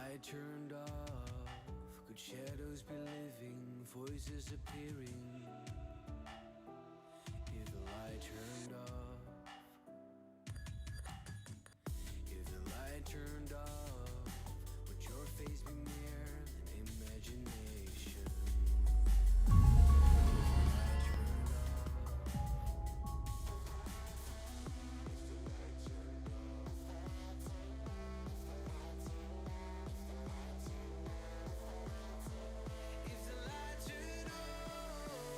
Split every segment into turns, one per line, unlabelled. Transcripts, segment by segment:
light turned off, could shadows be living, voices appearing? If the light turned off, if the light turned off, would your face be mere than imagination? If the light turned off,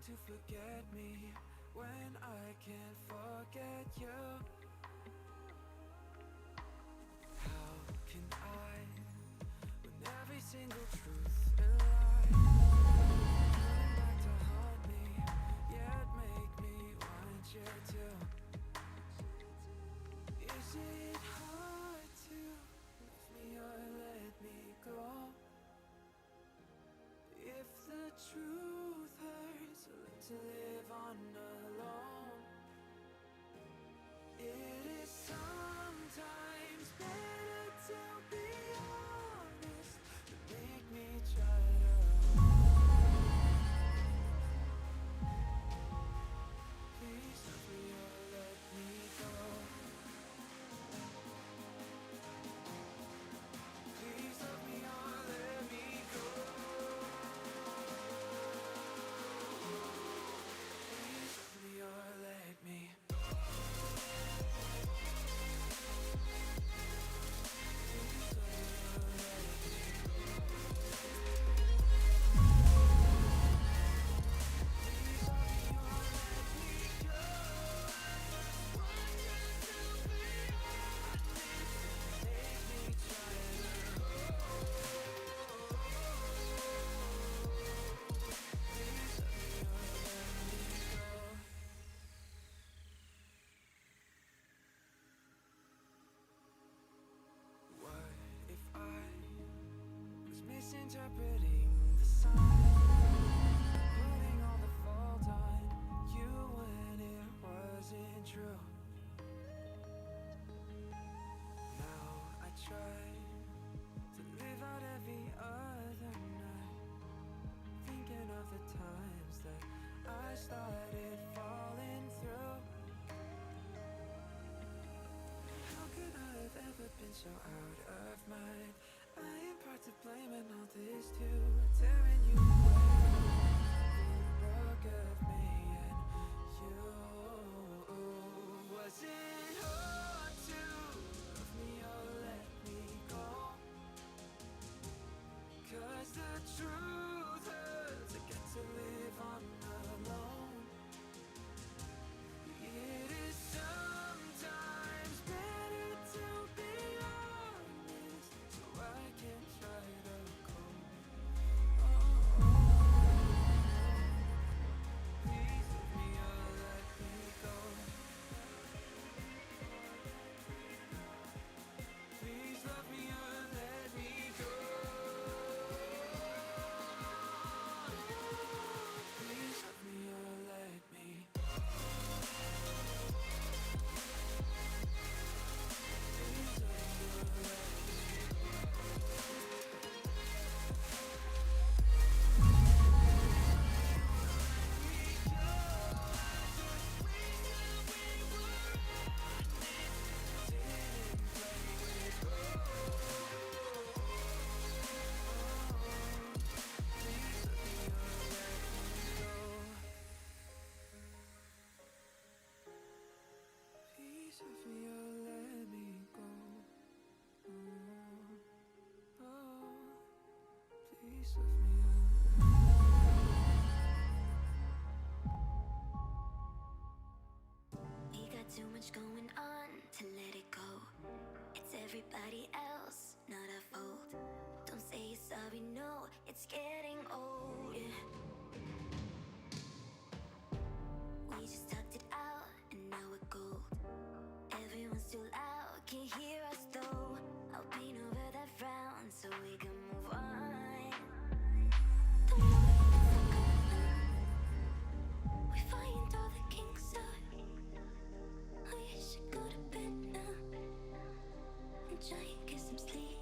trying to forget me when I can't forget you. How can I, when every single truth and lie coming back to haunt me, yet make me want you to? Is it hard to leave me or let me go? If the truth hurts, I learn to live on alone. It is sometimes better to be honest than make me try to. Please love me or let me go. Please love me or let me go. Please love me or let me. What if I was misinterpreting the signs, putting all the fault on you when it wasn't true? Now I try to live out every other night, thinking of the times that I started falling through. How could I have ever been so out of mind? I am part to blame and all this too, tearing you away, broke of me and you. Was it hard to love me or let me go? 'Cause the truth hurts, I get to live on alone. It is sometimes better to be honest, so I can try to go. Please love me or let me go. Please love me or let me go. Please love me or let me. Please love me or let me go. Please love me or
We got too much going on to let it go. It's everybody else, not our fault. Don't say you're sorry, no, it's getting old. Yeah. We just talked it out and now we're gold. Everyone's too loud, can't hear us though. I'll paint over that frown so we can move on. Don't worry, it's all gone. We find all the kinks out. We should go to bed now and try and get some sleep.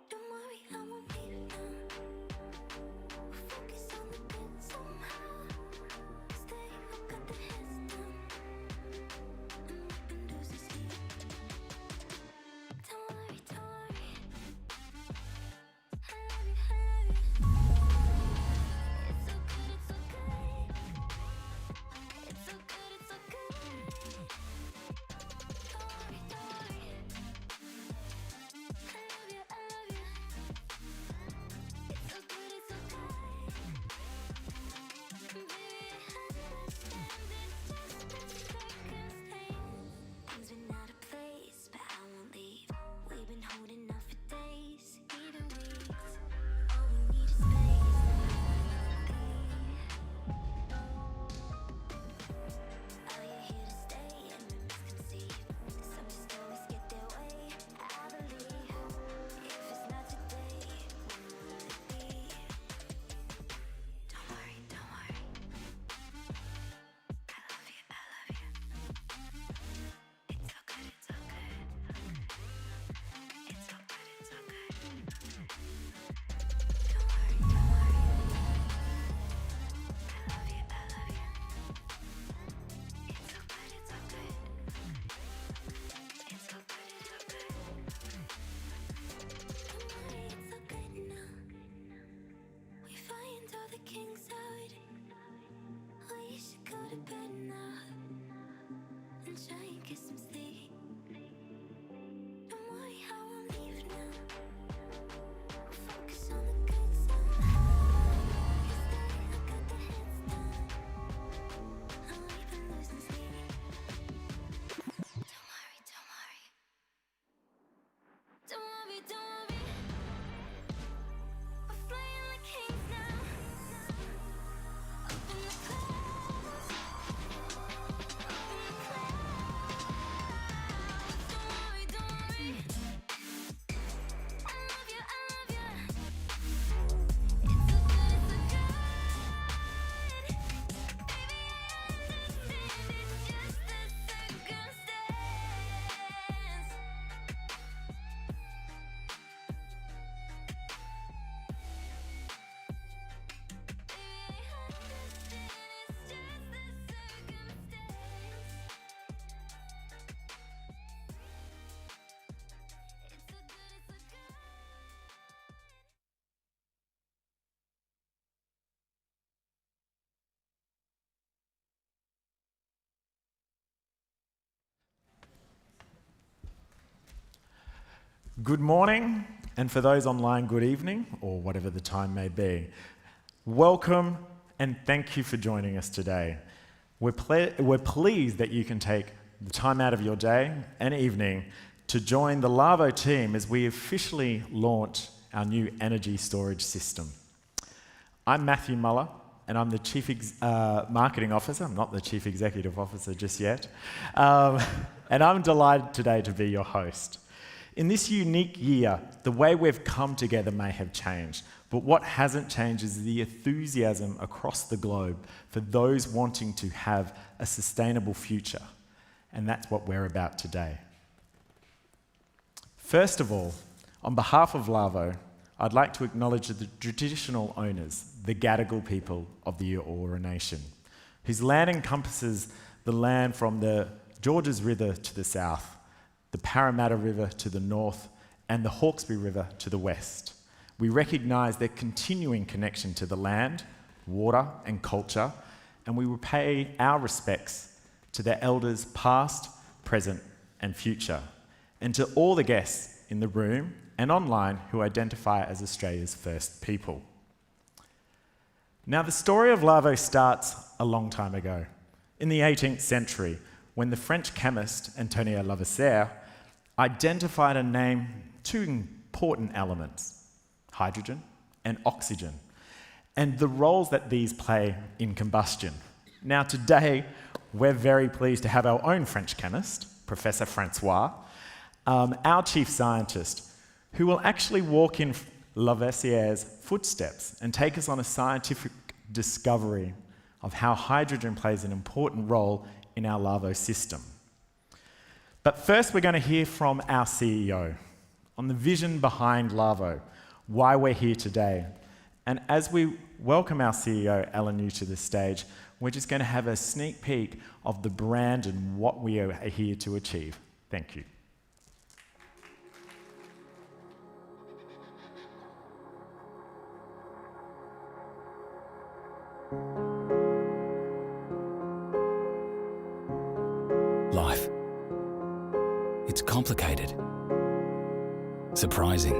Don't worry, I won't leave now. to bed now and try and get some sleep. Don't worry, I won't leave now. Focus on the good stuff. I got the heads down. I'm even losing sleep. Don't worry, don't worry. Don't worry, don't worry. We're flying like kings now. Up in the clouds. Up in the clouds. Don't worry, don't worry. I love you, I love you. It's so good, it's so good. Baby, I understand it's just a circumstance.
Good morning, and for those online, good evening, or whatever the time may be. Welcome, and thank you for joining us today. We're pleased that you can take the time out of your day and evening to join the LAVO team as we officially launch our new energy storage system. I'm Matthew Muller, and I'm the Chief Marketing Officer. I'm not the Chief Executive Officer just yet. And I'm delighted today to be your host. In this unique year, the way we've come together may have changed, but what hasn't changed is the enthusiasm across the globe for those wanting to have a sustainable future, and that's what we're about today. First of all, on behalf of LAVO, I'd like to acknowledge the traditional owners, the Gadigal people of the Eora Nation, whose land encompasses the land from the Georges River to the south, the Parramatta River to the north, and the Hawkesbury River to the west. We recognise their continuing connection to the land, water, and culture, and we will pay our respects to their elders past, present, and future, and to all the guests in the room and online who identify as Australia's First People. Now, the story of LAVO starts a long time ago, in the 18th century, when the French chemist Antonio Lavoisier identified and named two important elements, hydrogen and oxygen, and the roles that these play in combustion. Now today, we're very pleased to have our own French chemist, Professor Francois, our chief scientist, who will actually walk in Lavoisier's footsteps and take us on a scientific discovery of how hydrogen plays an important role in our LAVO system. But first, we're going to hear from our CEO on the vision behind LAVO, why we're here today. And as we welcome our CEO, Alan Yu, to the stage, we're just going to have a sneak peek of the brand and what we are here to achieve. Thank you.
Life. It's complicated, surprising,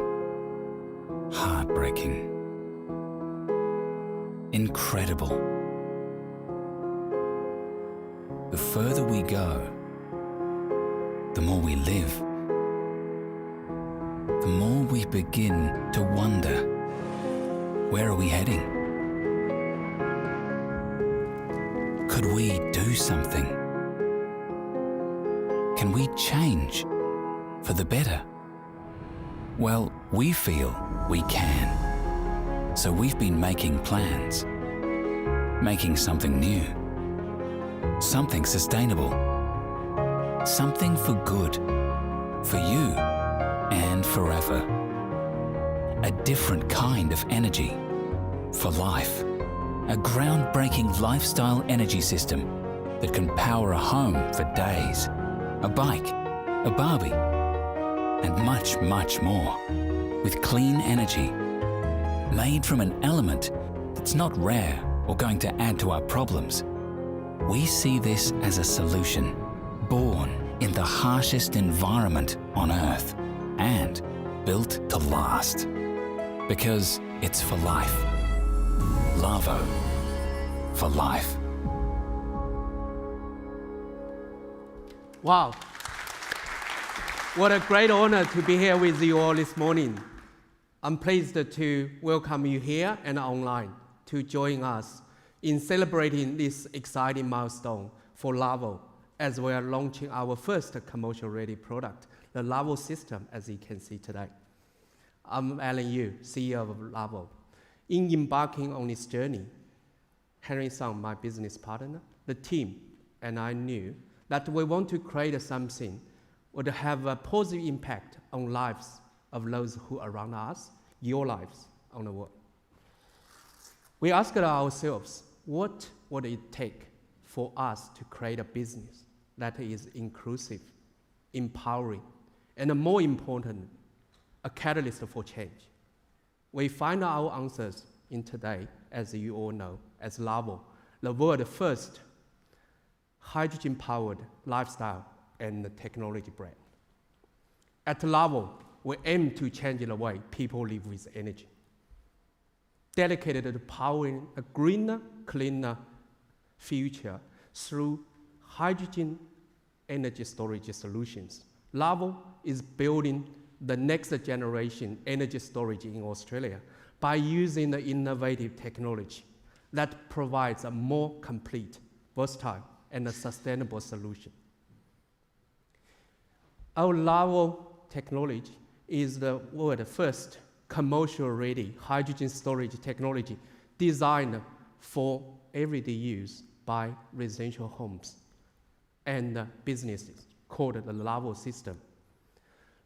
heartbreaking, incredible. The further we go, the more we live, the more we begin to wonder, where are we heading? Could we do something? Can we change for the better? Well, we feel we can. So we've been making plans, making something new, something sustainable, something for good, for you, and forever. A different kind of energy for life. A groundbreaking lifestyle energy system that can power a home for days, a bike, a Barbie, and much, much more, with clean energy, made from an element that's not rare or going to add to our problems, we see this as a solution born in the harshest environment on Earth and built to last. Because it's for life. LAVO, for life.
Wow. What a great honor to be here with you all this morning. I'm pleased to welcome you here and online to join us in celebrating this exciting milestone for LAVO as we are launching our first commercial-ready product, the LAVO system, as you can see today. I'm Alan Yu, CEO of LAVO. In embarking on this journey, Henry Song, my business partner, the team, and I knew that we want to create something would have a positive impact on lives of those who are around us, your lives on the world. We asked ourselves, what would it take for us to create a business that is inclusive, empowering, and more important, a catalyst for change? We find our answers in today, as you all know, as LAVO, the world's first hydrogen-powered lifestyle and technology brand. At LAVO, we aim to change the way people live with energy, dedicated to powering a greener, cleaner future through hydrogen energy storage solutions. LAVO is building the next generation energy storage in Australia by using the innovative technology that provides a more complete, versatile, and a sustainable solution. Our LAVO technology is the world's first commercial-ready hydrogen storage technology designed for everyday use by residential homes and businesses, called the LAVO system.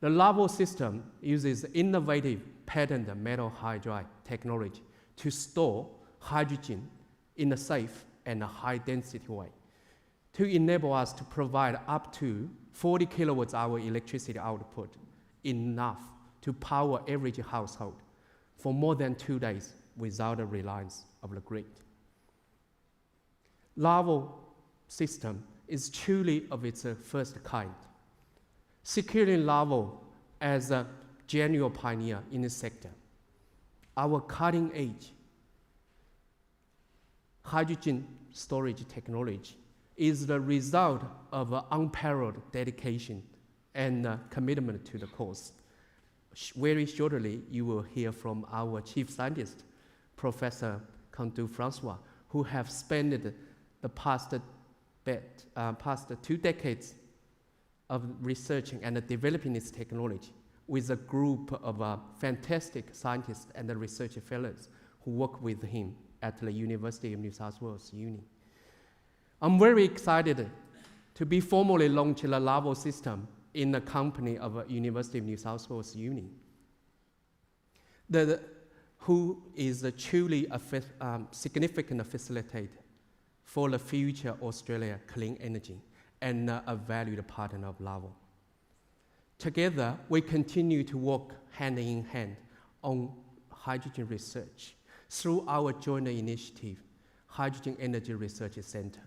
The LAVO system uses innovative patented metal hydride technology to store hydrogen in a safe and a high-density way to enable us to provide up to 40 kilowatts hour electricity output, enough to power every household for more than 2 days without a reliance of the grid. LAVO system is truly of its first kind, securing LAVO as a genuine pioneer in the sector. Our cutting-edge hydrogen storage technology is the result of unparalleled dedication and commitment to the cause. Very shortly, you will hear from our chief scientist, Professor Francois, who have spent the past 2 decades of researching and developing this technology with a group of fantastic scientists and research fellows who work with him at the University of New South Wales Uni. I'm very excited to be formally launching the LAVO system in the company of University of New South Wales Uni, who is truly a significant facilitator for the future Australia clean energy and a valued partner of LAVO. Together, we continue to work hand in hand on hydrogen research through our joint initiative, Hydrogen Energy Research Center,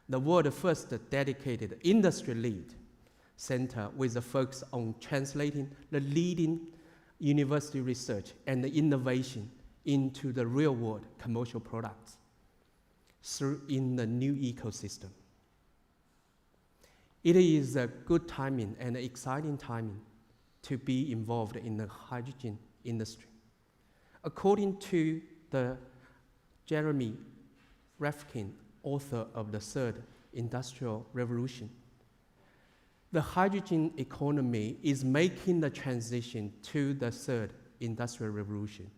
the world's first dedicated industry-lead center with a focus on translating the leading university research and the innovation into the real-world commercial products in the new ecosystem. It is a good timing and exciting timing to be involved in the hydrogen industry. According to the Jeremy Rifkin, author of the Third Industrial Revolution, the hydrogen economy is making the transition to the Third Industrial Revolution,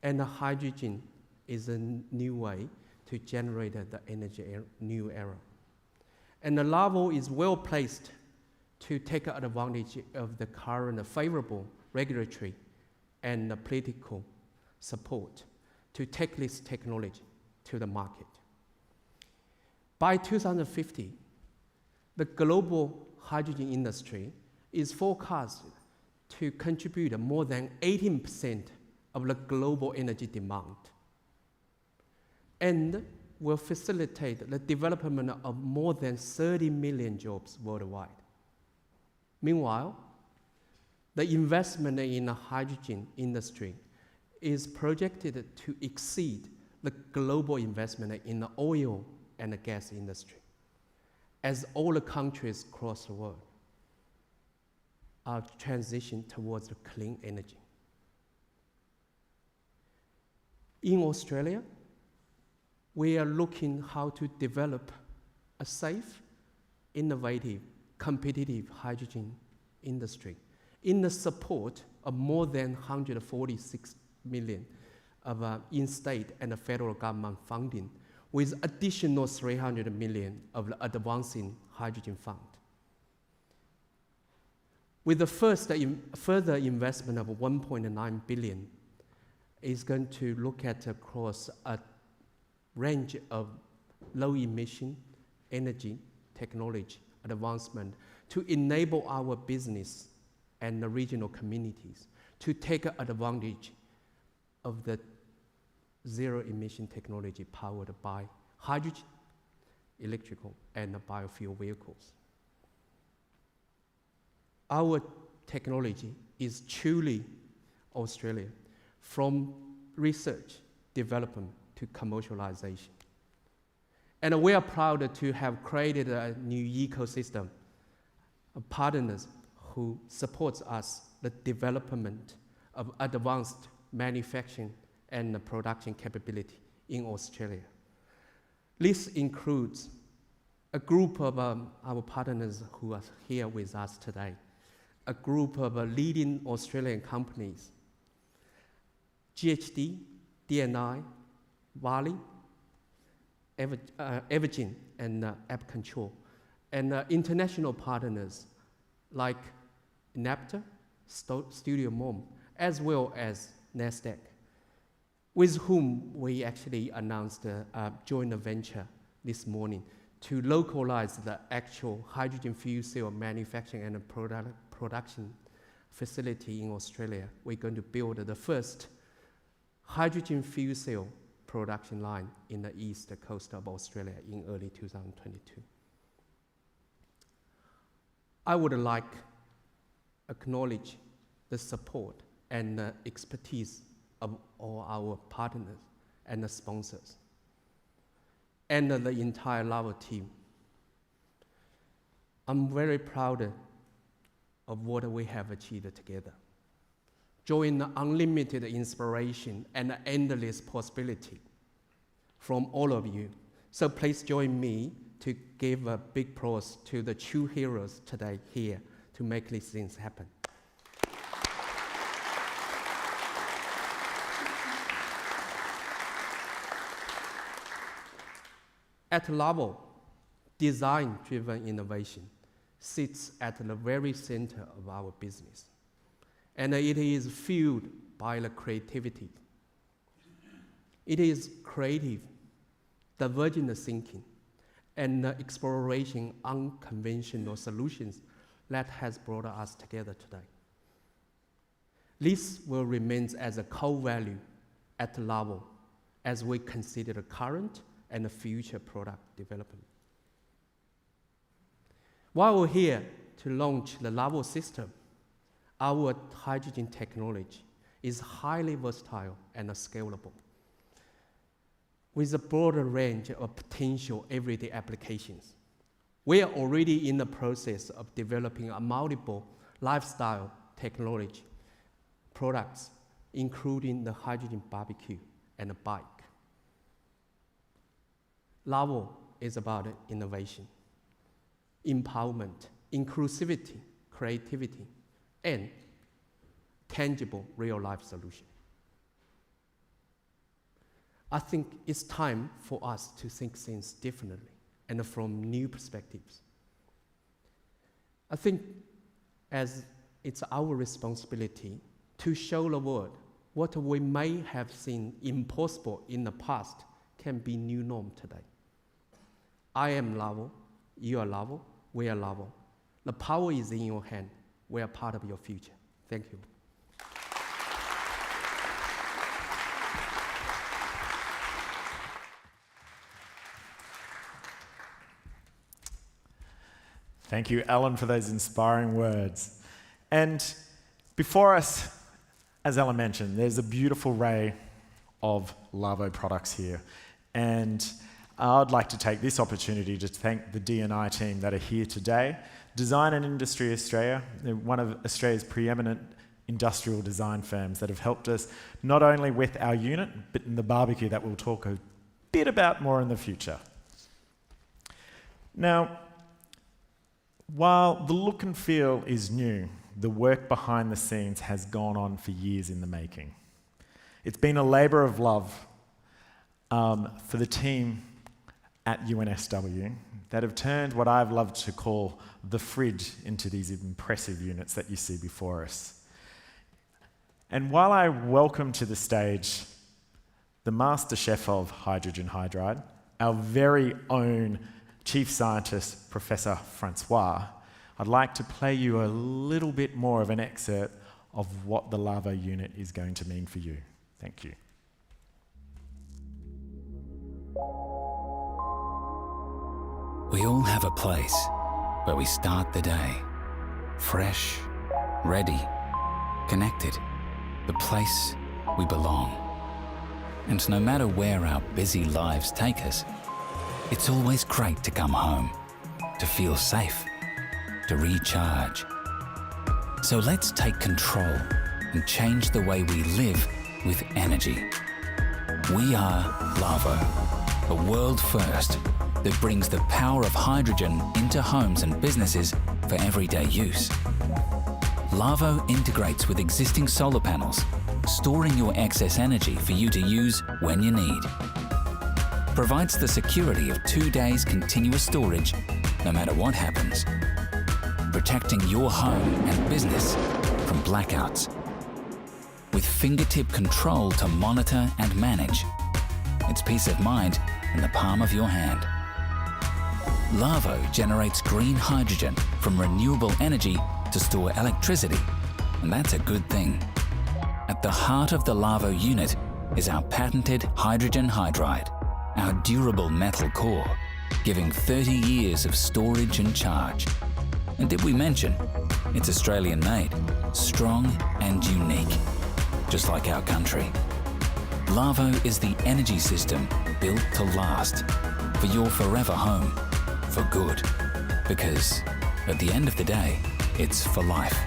and the hydrogen is a new way to generate the energy new era. And the LAVO is well placed to take advantage of the current favorable regulatory and political support to take this technology to the market. By 2050, the global hydrogen industry is forecast to contribute more than 18% of the global energy demand. And will facilitate the development of more than 30 million jobs worldwide. Meanwhile, the investment in the hydrogen industry is projected to exceed the global investment in the oil and the gas industry, as all the countries across the world are transitioning towards the clean energy. In Australia, we are looking how to develop a safe, innovative, competitive hydrogen industry in the support of more than 146 million of in-state and federal government funding, with additional 300 million of the Advancing Hydrogen Fund. With the further investment of 1.9 billion, is going to look at across a range of low-emission energy technology advancement to enable our business and the regional communities to take advantage of the zero-emission technology powered by hydrogen, electrical, and biofuel vehicles. Our technology is truly Australian, from research, development, to commercialization. And we are proud to have created a new ecosystem of partners who supports us the development of advanced manufacturing and the production capability in Australia. This includes a group of our partners who are here with us today, a group of leading Australian companies, GHD, DNI, Varley, Evergen, and Ampcontrol, and international partners like Enapter, Studio Mom, as well as Nedstack, with whom we actually announced a joint venture this morning to localize the actual hydrogen fuel cell manufacturing and production facility in Australia. We're going to build the first hydrogen fuel cell production line in the east coast of Australia in early 2022. I would like to acknowledge the support and the expertise of all our partners and the sponsors and the entire LAVO team. I'm very proud of what we have achieved together, drawing the unlimited inspiration and endless possibility from all of you. So please join me to give a big applause to the true heroes today here to make these things happen. At LAVO, design-driven innovation sits at the very center of our business, and it is fueled by the creativity. It is creative, divergent thinking, and the exploration unconventional solutions that has brought us together today. This will remain as a core value at LAVO as we consider the current and the future product development. While we're here to launch the LAVO system, our hydrogen technology is highly versatile and scalable, with a broader range of potential everyday applications. We are already in the process of developing a multiple lifestyle technology products, including the hydrogen barbecue and a bike. LAVO is about innovation, empowerment, inclusivity, creativity, and tangible real-life solution. I think it's time for us to think things differently and from new perspectives. I think as it's our responsibility to show the world what we may have seen impossible in the past can be new norm today. I am LAVO, you are LAVO, we are LAVO. The power is in your hand. We are part of your future. Thank you.
Thank you, Alan, for those inspiring words. And before us, as Ellen mentioned, there's a beautiful array of LAVO products here. And I'd like to take this opportunity to thank the D&I team that are here today. Design and Industry Australia, they're one of Australia's preeminent industrial design firms that have helped us not only with our unit, but in the barbecue that we'll talk a bit about more in the future. Now, while the look and feel is new, the work behind the scenes has gone on for years in the making. It's been a labour of love for the team at UNSW that have turned what I've loved to call the fridge into these impressive units that you see before us. And while I welcome to the stage the master chef of hydrogen hydride, our very own Chief Scientist, Professor Francois, I'd like to play you a little bit more of an excerpt of what the LAVO unit is going to mean for you. Thank you.
We all have a place where we start the day. Fresh, ready, connected. The place we belong. And no matter where our busy lives take us, it's always great to come home, to feel safe, to recharge. So let's take control and change the way we live with energy. We are LAVO, a world first that brings the power of hydrogen into homes and businesses for everyday use. LAVO integrates with existing solar panels, storing your excess energy for you to use when you need. Provides the security of 2 days continuous storage, no matter what happens. Protecting your home and business from blackouts. With fingertip control to monitor and manage. It's peace of mind in the palm of your hand. LAVO generates green hydrogen from renewable energy to store electricity, and that's a good thing. At the heart of the LAVO unit is our patented hydrogen hydride, our durable metal core, giving 30 years of storage and charge. And did we mention, it's Australian made, strong and unique, just like our country. LAVO is the energy system built to last, for your forever home, for good. Because at the end of the day, it's for life.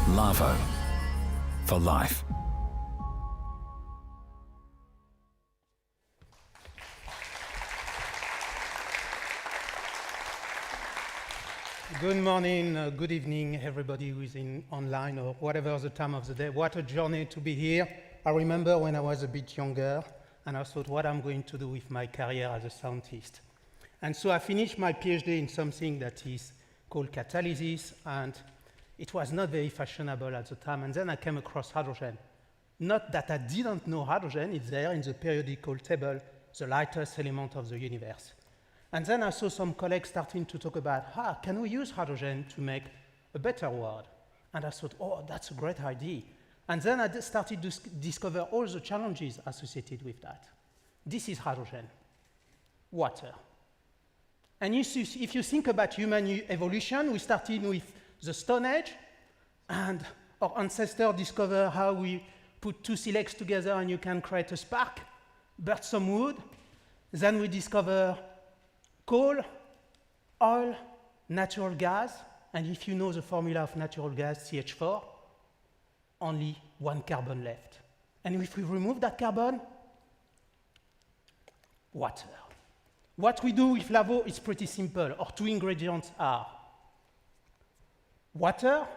LAVO, for life.
Good morning, good evening, everybody who is online or whatever the time of the day. What a journey to be here. I remember when I was a bit younger and I thought what I'm going to do with my career as a scientist. And so I finished my PhD in something that is called catalysis, and it was not very fashionable at the time. And then I came across hydrogen. Not that I didn't know hydrogen, it's there in the periodical table, the lightest element of the universe. And then I saw some colleagues starting to talk about, can we use hydrogen to make a better world? And I thought, oh, that's a great idea. And then I started to discover all the challenges associated with that. This is hydrogen, water. And if you think about human evolution, we started with the Stone Age, and our ancestors discovered how we put two silex together and you can create a spark, burn some wood. Then we discover coal, oil, natural gas, and if you know the formula of natural gas, CH4, only one carbon left. And if we remove that carbon, water. What we do with LAVO is pretty simple. Our two ingredients are water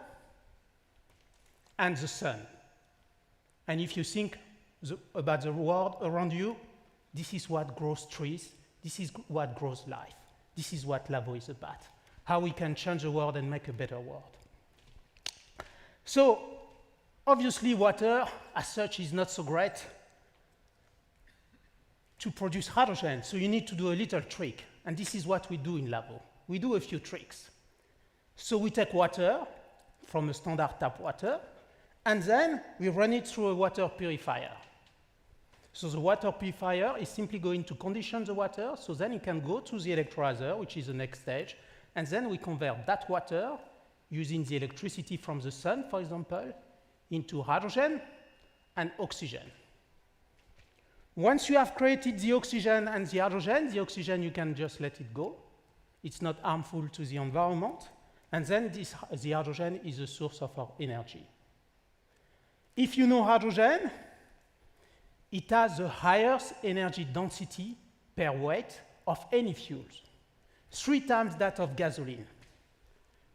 and the sun. And if you think about the world around you, this is what grows trees. This is what grows life. This is what LAVO is about, how we can change the world and make a better world. So, obviously, water, as such, is not so great to produce hydrogen, so you need to do a little trick, and this is what we do in LAVO. We do a few tricks. So we take water from a standard tap water, and then we run it through a water purifier. So the water purifier is simply going to condition the water, so then it can go to the electrolyzer, which is the next stage, and then we convert that water using the electricity from the sun, for example, into hydrogen and oxygen. Once you have created the oxygen and the oxygen you can just let it go. It's not harmful to the environment. And then the hydrogen is the source of our energy. If you know hydrogen, it has the highest energy density per weight of any fuels, 3 times that of gasoline.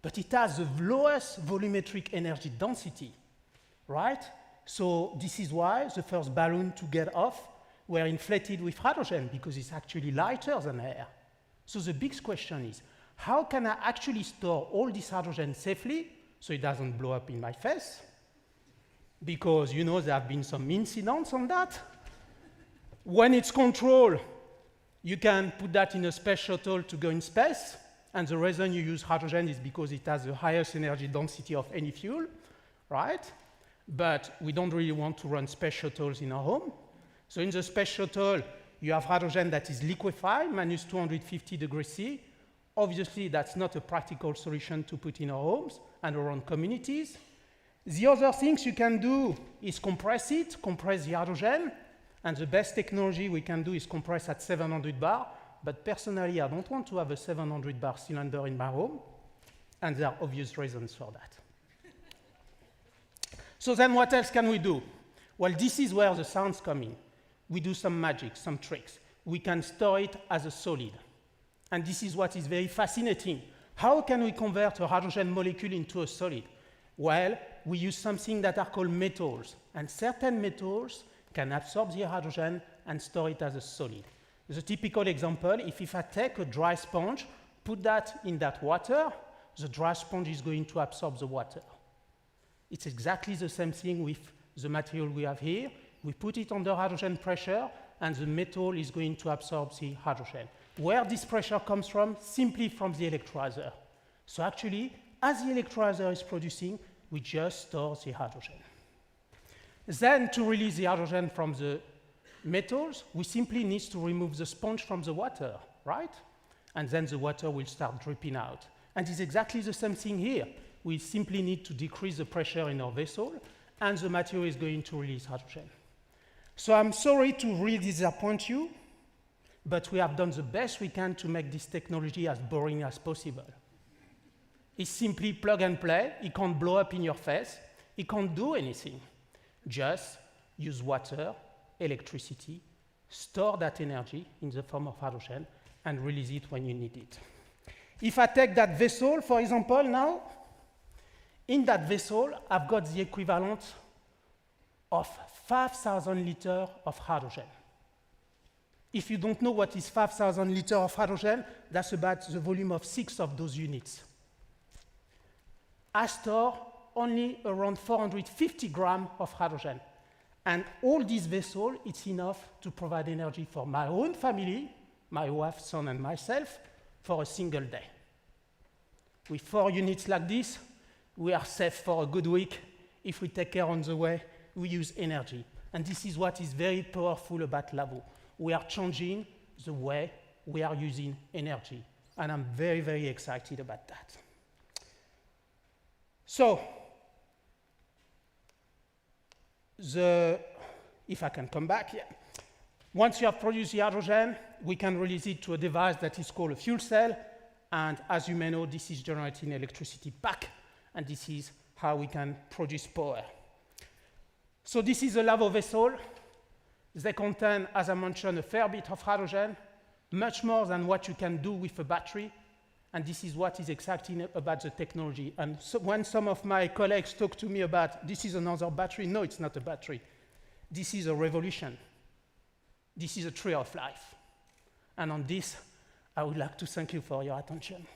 But it has the lowest volumetric energy density, right? So this is why the first balloon to get off were inflated with hydrogen, because it's actually lighter than air. So the big question is, how can I actually store all this hydrogen safely so it doesn't blow up in my face? Because you know there have been some incidents on that. When it's controlled, you can put that in a space shuttle to go in space, and the reason you use hydrogen is because it has the highest energy density of any fuel, right? But we don't really want to run space shuttles in our home. So in the space shuttle, you have hydrogen that is liquefied, minus 250 degrees C. Obviously, that's not a practical solution to put in our homes and around communities. The other things you can do is compress the hydrogen, and the best technology we can do is compress at 700 bar, but personally, I don't want to have a 700 bar cylinder in my home, and there are obvious reasons for that. So then what else can we do? Well, this is where the sounds come in. We do some magic, some tricks. We can store it as a solid. And this is what is very fascinating. How can we convert a hydrogen molecule into a solid? Well, we use something that are called metals. And certain metals can absorb the hydrogen and store it as a solid. The typical example, if I take a dry sponge, put that in that water, the dry sponge is going to absorb the water. It's exactly the same thing with the material we have here. We put it under hydrogen pressure, and the metal is going to absorb the hydrogen. Where this pressure comes from? Simply from the electrolyzer. So actually, as the electrolyzer is producing, we just store the hydrogen. Then, to release the hydrogen from the metals, we simply need to remove the sponge from the water, right? And then the water will start dripping out. And it's exactly the same thing here. We simply need to decrease the pressure in our vessel, and the material is going to release hydrogen. So I'm sorry to really disappoint you, but we have done the best we can to make this technology as boring as possible. It's simply plug and play. It can't blow up in your face. It can't do anything. Just use water, electricity, store that energy in the form of hydrogen, and release it when you need it. If I take that vessel, for example, now, in that vessel, I've got the equivalent of 5,000 liters of hydrogen. If you don't know what is 5,000 liters of hydrogen, that's about the volume of 6 of those units. I store only around 450 grams of hydrogen. And all this vessel, it's enough to provide energy for my own family, my wife, son, and myself, for a single day. With 4 units like this, we are safe for a good week. If we take care on the way, we use energy. And this is what is very powerful about LAVO. We are changing the way we are using energy. And I'm very, very excited about that. So, if I can come back, yeah. Once you have produced the hydrogen, we can release it to a device that is called a fuel cell. And as you may know, this is generating electricity back. And this is how we can produce power. So this is a LAVO vessel. They contain, as I mentioned, a fair bit of hydrogen, much more than what you can do with a battery. And this is what is exciting about the technology. And so when some of my colleagues talk to me about, this is another battery, no, it's not a battery. This is a revolution. This is a tree of life. And on this, I would like to thank you for your attention.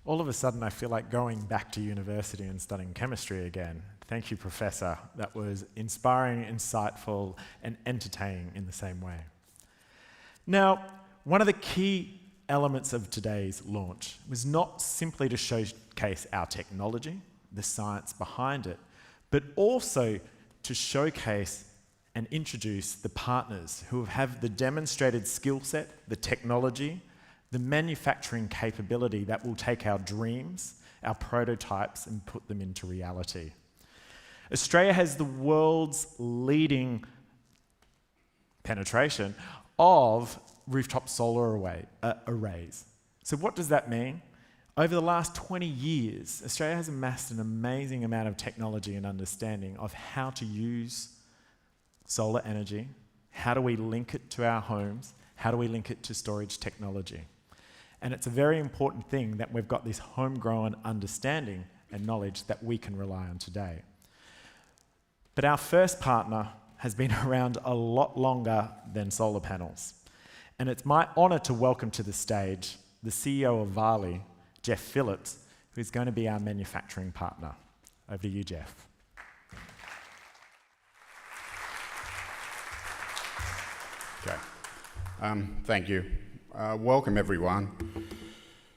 All of a sudden, I feel like going back to university and studying chemistry again. Thank you, Professor. That was inspiring, insightful, and entertaining in the same way. Now, one of the key elements of today's launch was not simply to showcase our technology, the science behind it, but also to showcase and introduce the partners who have the demonstrated skill set, the technology, the manufacturing capability that will take our dreams, our prototypes, and put them into reality. Australia has the world's leading penetration of rooftop solar arrays. So what does that mean? Over the last 20 years, Australia has amassed an amazing amount of technology and understanding of how to use solar energy, how do we link it to our homes, how do we link it to storage technology. And it's a very important thing that we've got this homegrown understanding and knowledge that we can rely on today. But our first partner has been around a lot longer than solar panels. And it's my honour to welcome to the stage the CEO of Varley, Jeff Phillips, who is going to be our manufacturing partner. Over to you, Jeff.
Okay. Thank you. Welcome, everyone.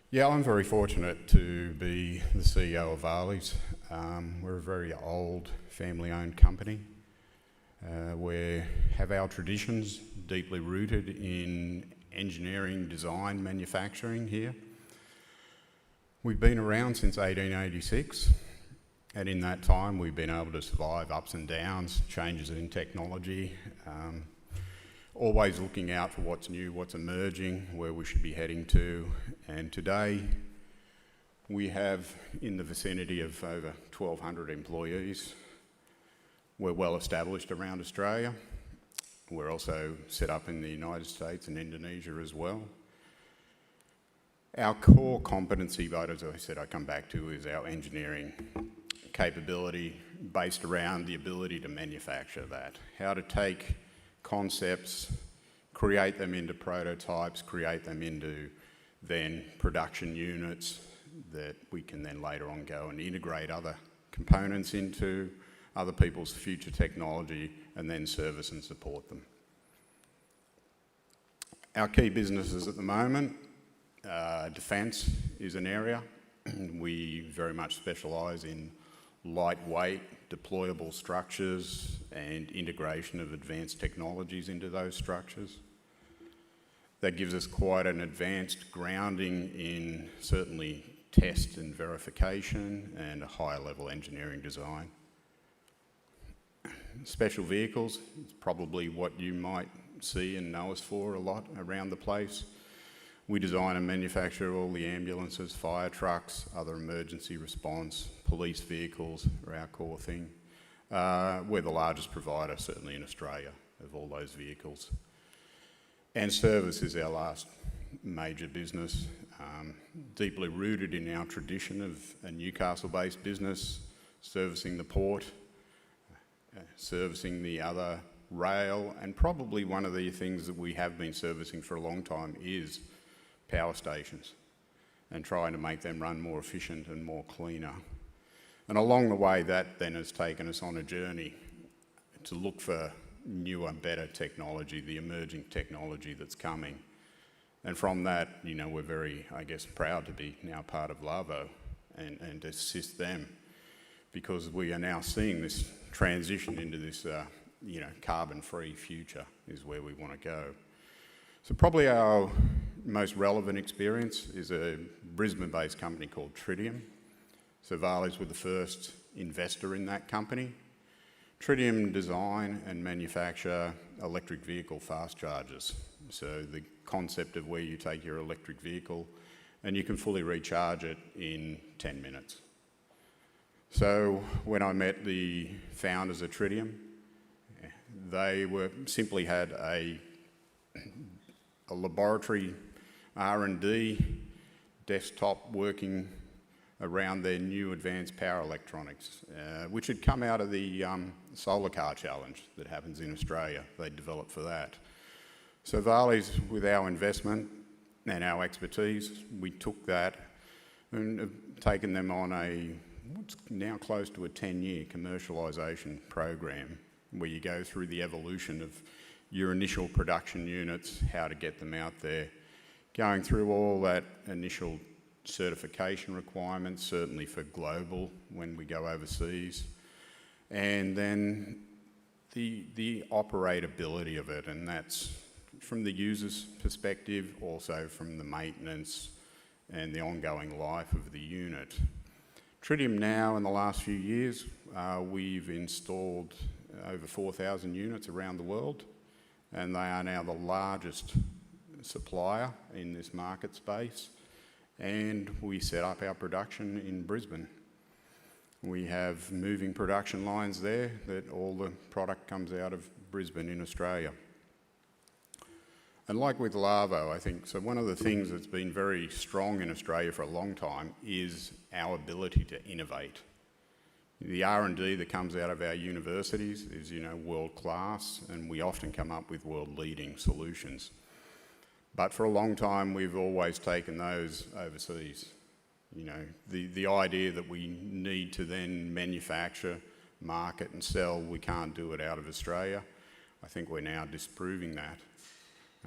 Yeah, I'm very fortunate to be the CEO of Varley's. We're a very old family-owned company. We have our traditions deeply rooted in engineering, design, manufacturing here. We've been around since 1886, and in that time we've been able to survive ups and downs, changes in technology, always looking out for what's new, what's emerging, where we should be heading to. And today we have in the vicinity of over 1,200 employees. We're well established around Australia. We're also set up in the United States and Indonesia as well. Our core competency, but as I said, I come back to, is our engineering capability based around the ability to manufacture that. How to take concepts, create them into prototypes, create them into then production units that we can then later on go and integrate other components into, other people's future technology, and then service and support them. Our key businesses at the moment, defence is an area. We very much specialise in lightweight, deployable structures and integration of advanced technologies into those structures. That gives us quite an advanced grounding in certainly test and verification and a higher level engineering design. Special vehicles is probably what you might see and know us for a lot around the place. We design and manufacture all the ambulances, fire trucks, other emergency response, police vehicles are our core thing. We're the largest provider, certainly in Australia, of all those vehicles. And service is our last major business, deeply rooted in our tradition of a Newcastle-based business, servicing the port, servicing the other rail, and probably one of the things that we have been servicing for a long time is power stations and trying to make them run more efficient and more cleaner. And along the way, that then has taken us on a journey to look for newer, better technology, the emerging technology that's coming. And from that, you know, we're very, I guess, proud to be now part of LAVO and assist them, because we are now seeing this transition into this, carbon-free future is where we want to go. So probably our most relevant experience is a Brisbane-based company called Tritium. So Varley's were the first investor in that company. Tritium design and manufacture electric vehicle fast chargers. So the concept of where you take your electric vehicle and you can fully recharge it in 10 minutes. So when I met the founders of Tritium, they simply had a laboratory R&D desktop working around their new advanced power electronics, which had come out of the solar car challenge that happens in Australia. They developed for that. So Varley's, with our investment and our expertise, we took that and have taken them on what's now close to a 10-year commercialisation program, where you go through the evolution of your initial production units, how to get them out there, going through all that initial certification requirements, certainly for global when we go overseas, and then the operability of it, and that's from the user's perspective, also from the maintenance and the ongoing life of the unit. Tritium now, in the last few years, we've installed over 4,000 units around the world, and they are now the largest supplier in this market space, and we set up our production in Brisbane. We have moving production lines there that all the product comes out of Brisbane in Australia. And like with LAVO, I think, so one of the things that's been very strong in Australia for a long time is our ability to innovate. The R&D that comes out of our universities is, world class, and we often come up with world-leading solutions. But for a long time, we've always taken those overseas. The idea that we need to then manufacture, market and sell, we can't do it out of Australia. I think we're now disproving that.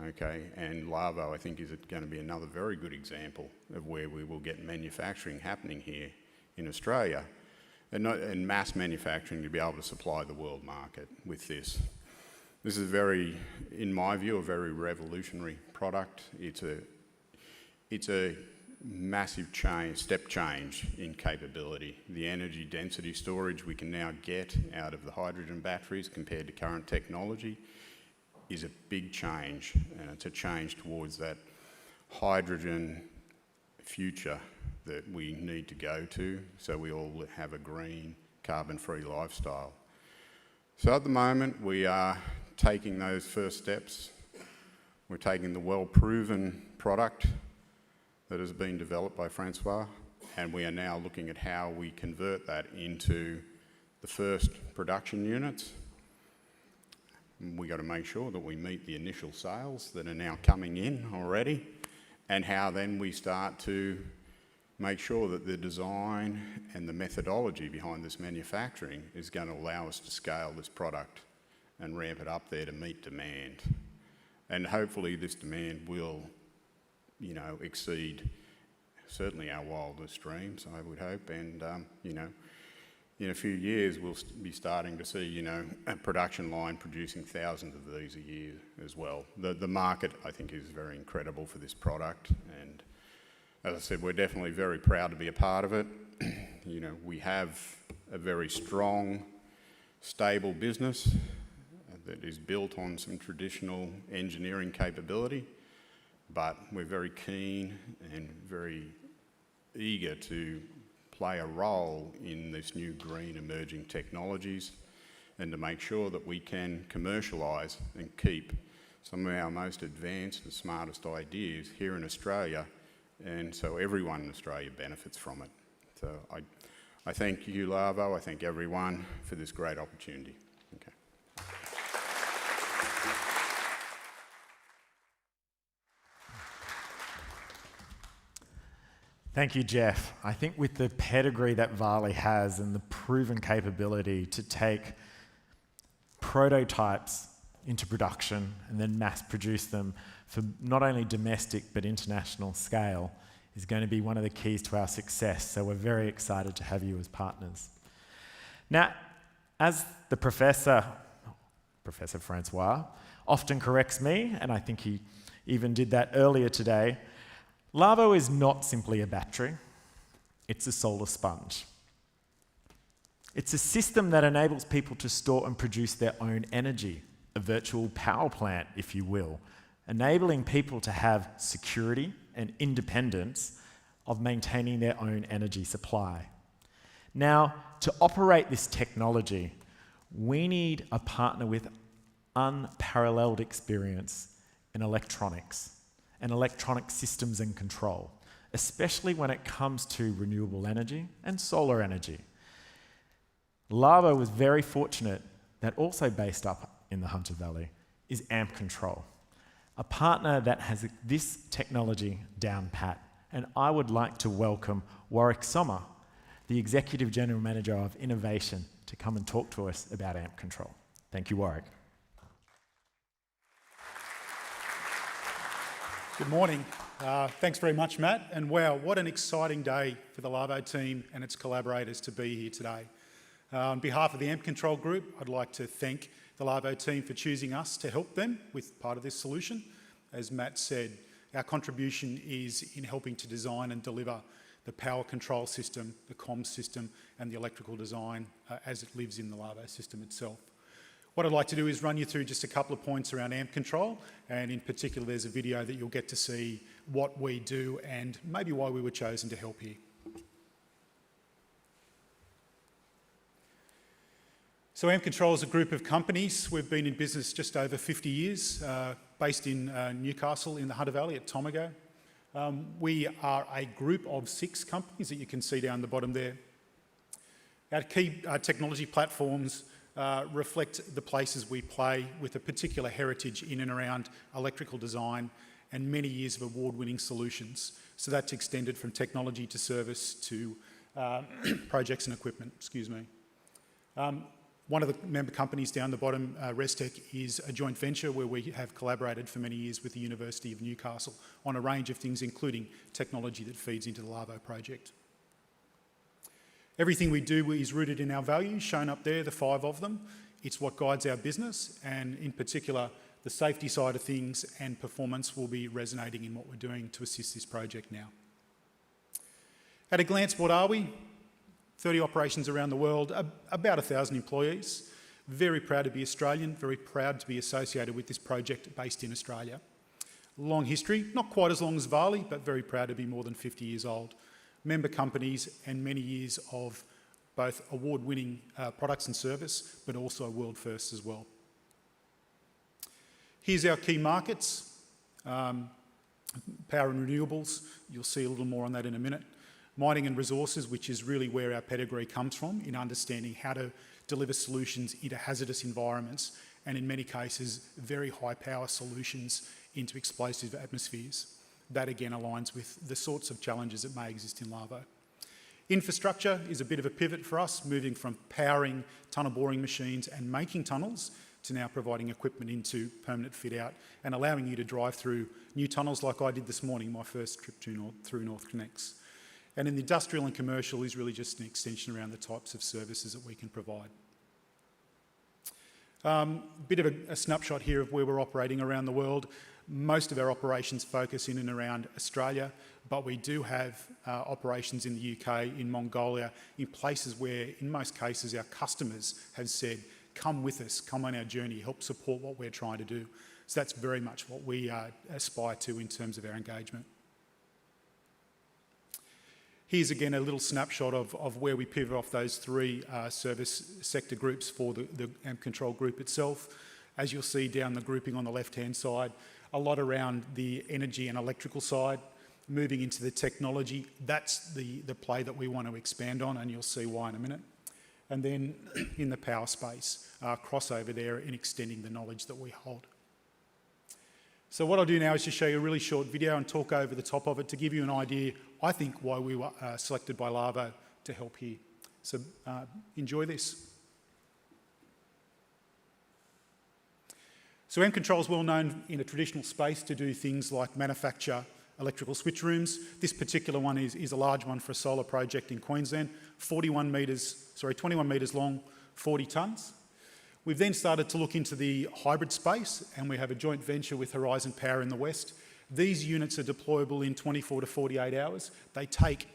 Okay, and LAVO, I think, is going to be another very good example of where we will get manufacturing happening here in Australia, and mass manufacturing to be able to supply the world market with this. This is in my view, a very revolutionary product. It's a massive step change in capability. The energy density storage we can now get out of the hydrogen batteries compared to current technology is a big change, and it's a change towards that hydrogen future that we need to go to, so we all have a green, carbon-free lifestyle. So at the moment, we are taking those first steps. We're taking the well-proven product that has been developed by Francois, and we are now looking at how we convert that into the first production units. We got to make sure that we meet the initial sales that are now coming in already, and how then we start to make sure that the design and the methodology behind this manufacturing is going to allow us to scale this product and ramp it up there to meet demand. And hopefully this demand will, exceed certainly our wildest dreams, I would hope, and, in a few years, we'll be starting to see, a production line producing thousands of these a year as well. The market, I think, is very incredible for this product, and as I said, we're definitely very proud to be a part of it. We have a very strong, stable business that is built on some traditional engineering capability, but we're very keen and very eager to play a role in this new green emerging technologies, and to make sure that we can commercialise and keep some of our most advanced and smartest ideas here in Australia, and so everyone in Australia benefits from it. So I thank you, LAVO, I thank everyone for this great opportunity. Okay.
Thank you, Jeff. I think with the pedigree that Varley has and the proven capability to take prototypes into production and then mass produce them for not only domestic but international scale is going to be one of the keys to our success. So we're very excited to have you as partners. Now, as the Professor Francois, often corrects me, and I think he even did that earlier today, LAVO is not simply a battery, it's a solar sponge. It's a system that enables people to store and produce their own energy, a virtual power plant, if you will, enabling people to have security and independence of maintaining their own energy supply. Now, to operate this technology, we need a partner with unparalleled experience in electronics and electronic systems and control, especially when it comes to renewable energy and solar energy. LAVO was very fortunate that also based up in the Hunter Valley is Ampcontrol, a partner that has this technology down pat. And I would like to welcome Warwick Sommer, the Executive General Manager of Innovation, to come and talk to us about Ampcontrol. Thank you, Warwick.
Good morning. Thanks very much, Matt. And wow, what an exciting day for the LAVO team and its collaborators to be here today. On behalf of the Ampcontrol group, I'd like to thank the LAVO team for choosing us to help them with part of this solution. As Matt said, our contribution is in helping to design and deliver the power control system, the comms system, and the electrical design as it lives in the LAVO system itself. What I'd like to do is run you through just a couple of points around Ampcontrol, and in particular there's a video that you'll get to see what we do and maybe why we were chosen to help here. So Ampcontrol is a group of companies. We've been in business just over 50 years, based in Newcastle in the Hutt Valley at Tomago. We are a group of 6 companies that you can see down the bottom there. Our key technology platforms reflect the places we play with a particular heritage in and around electrical design and many years of award-winning solutions. So that's extended from technology to service to projects and equipment, excuse me. One of the member companies down the bottom, Nedstack, is a joint venture where we have collaborated for many years with the University of Newcastle on a range of things, including technology that feeds into the LAVO project. Everything we do is rooted in our values, shown up there, the 5 of them. It's what guides our business, and in particular, the safety side of things and performance will be resonating in what we're doing to assist this project now. At a glance, what are we? 30 operations around the world, about 1,000 employees. Very proud to be Australian, very proud to be associated with this project based in Australia. Long history, not quite as long as Varley, but very proud to be more than 50 years old. Member companies and many years of both award-winning products and service, but also world firsts as well. Here's our key markets. Power and renewables, you'll see a little more on that in a minute. Mining and resources, which is really where our pedigree comes from in understanding how to deliver solutions into hazardous environments and in many cases very high power solutions into explosive atmospheres. That again aligns with the sorts of challenges that may exist in LAVO. Infrastructure is a bit of a pivot for us, moving from powering tunnel boring machines and making tunnels to now providing equipment into permanent fit out and allowing you to drive through new tunnels like I did this morning, my first trip through North Connects. And in the industrial and commercial is really just an extension around the types of services that we can provide. Bit of a snapshot here of where we're operating around the world. Most of our operations focus in and around Australia, but we do have operations in the UK, in Mongolia, in places where, in most cases, our customers have said, come with us, come on our journey, help support what we're trying to do. So that's very much what we aspire to in terms of our engagement. Here's again a little snapshot of where we pivot off those 3 service sector groups for the Ampcontrol group itself. As you'll see down the grouping on the left-hand side, a lot around the energy and electrical side, moving into the technology. That's the play that we want to expand on, and you'll see why in a minute. And then in the power space, crossover there in extending the knowledge that we hold. So what I'll do now is just show you a really short video and talk over the top of it to give you an idea, I think, why we were selected by LAVO to help here. So enjoy this. So Ampcontrol is well known in a traditional space to do things like manufacture electrical switch rooms. This particular one is a large one for a solar project in Queensland, 21 metres long, 40 tonnes. We've then started to look into the hybrid space, and we have a joint venture with Horizon Power in the West. These units are deployable in 24 to 48 hours. They take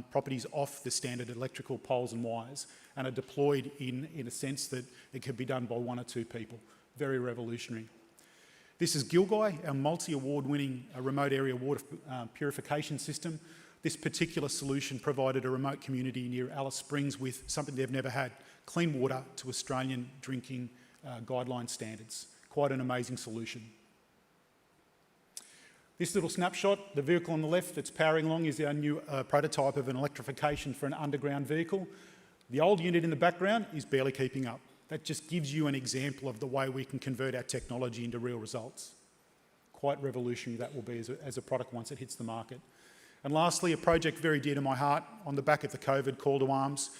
properties off the standard electrical poles and wires and are deployed in a sense that it could be done by 1 or 2 people. Very revolutionary. This is Gilgai, our multi-award winning remote area water purification system. This particular solution provided a remote community near Alice Springs with something they've never had, clean water to Australian drinking guideline standards. Quite an amazing solution. This little snapshot, the vehicle on the left that's powering along is our new prototype of an electrification for an underground vehicle. The old unit in the background is barely keeping up. That just gives you an example of the way we can convert our technology into real results. Quite revolutionary that will be as a product once it hits the market. And lastly, a project very dear to my heart, on the back of the COVID call to arms.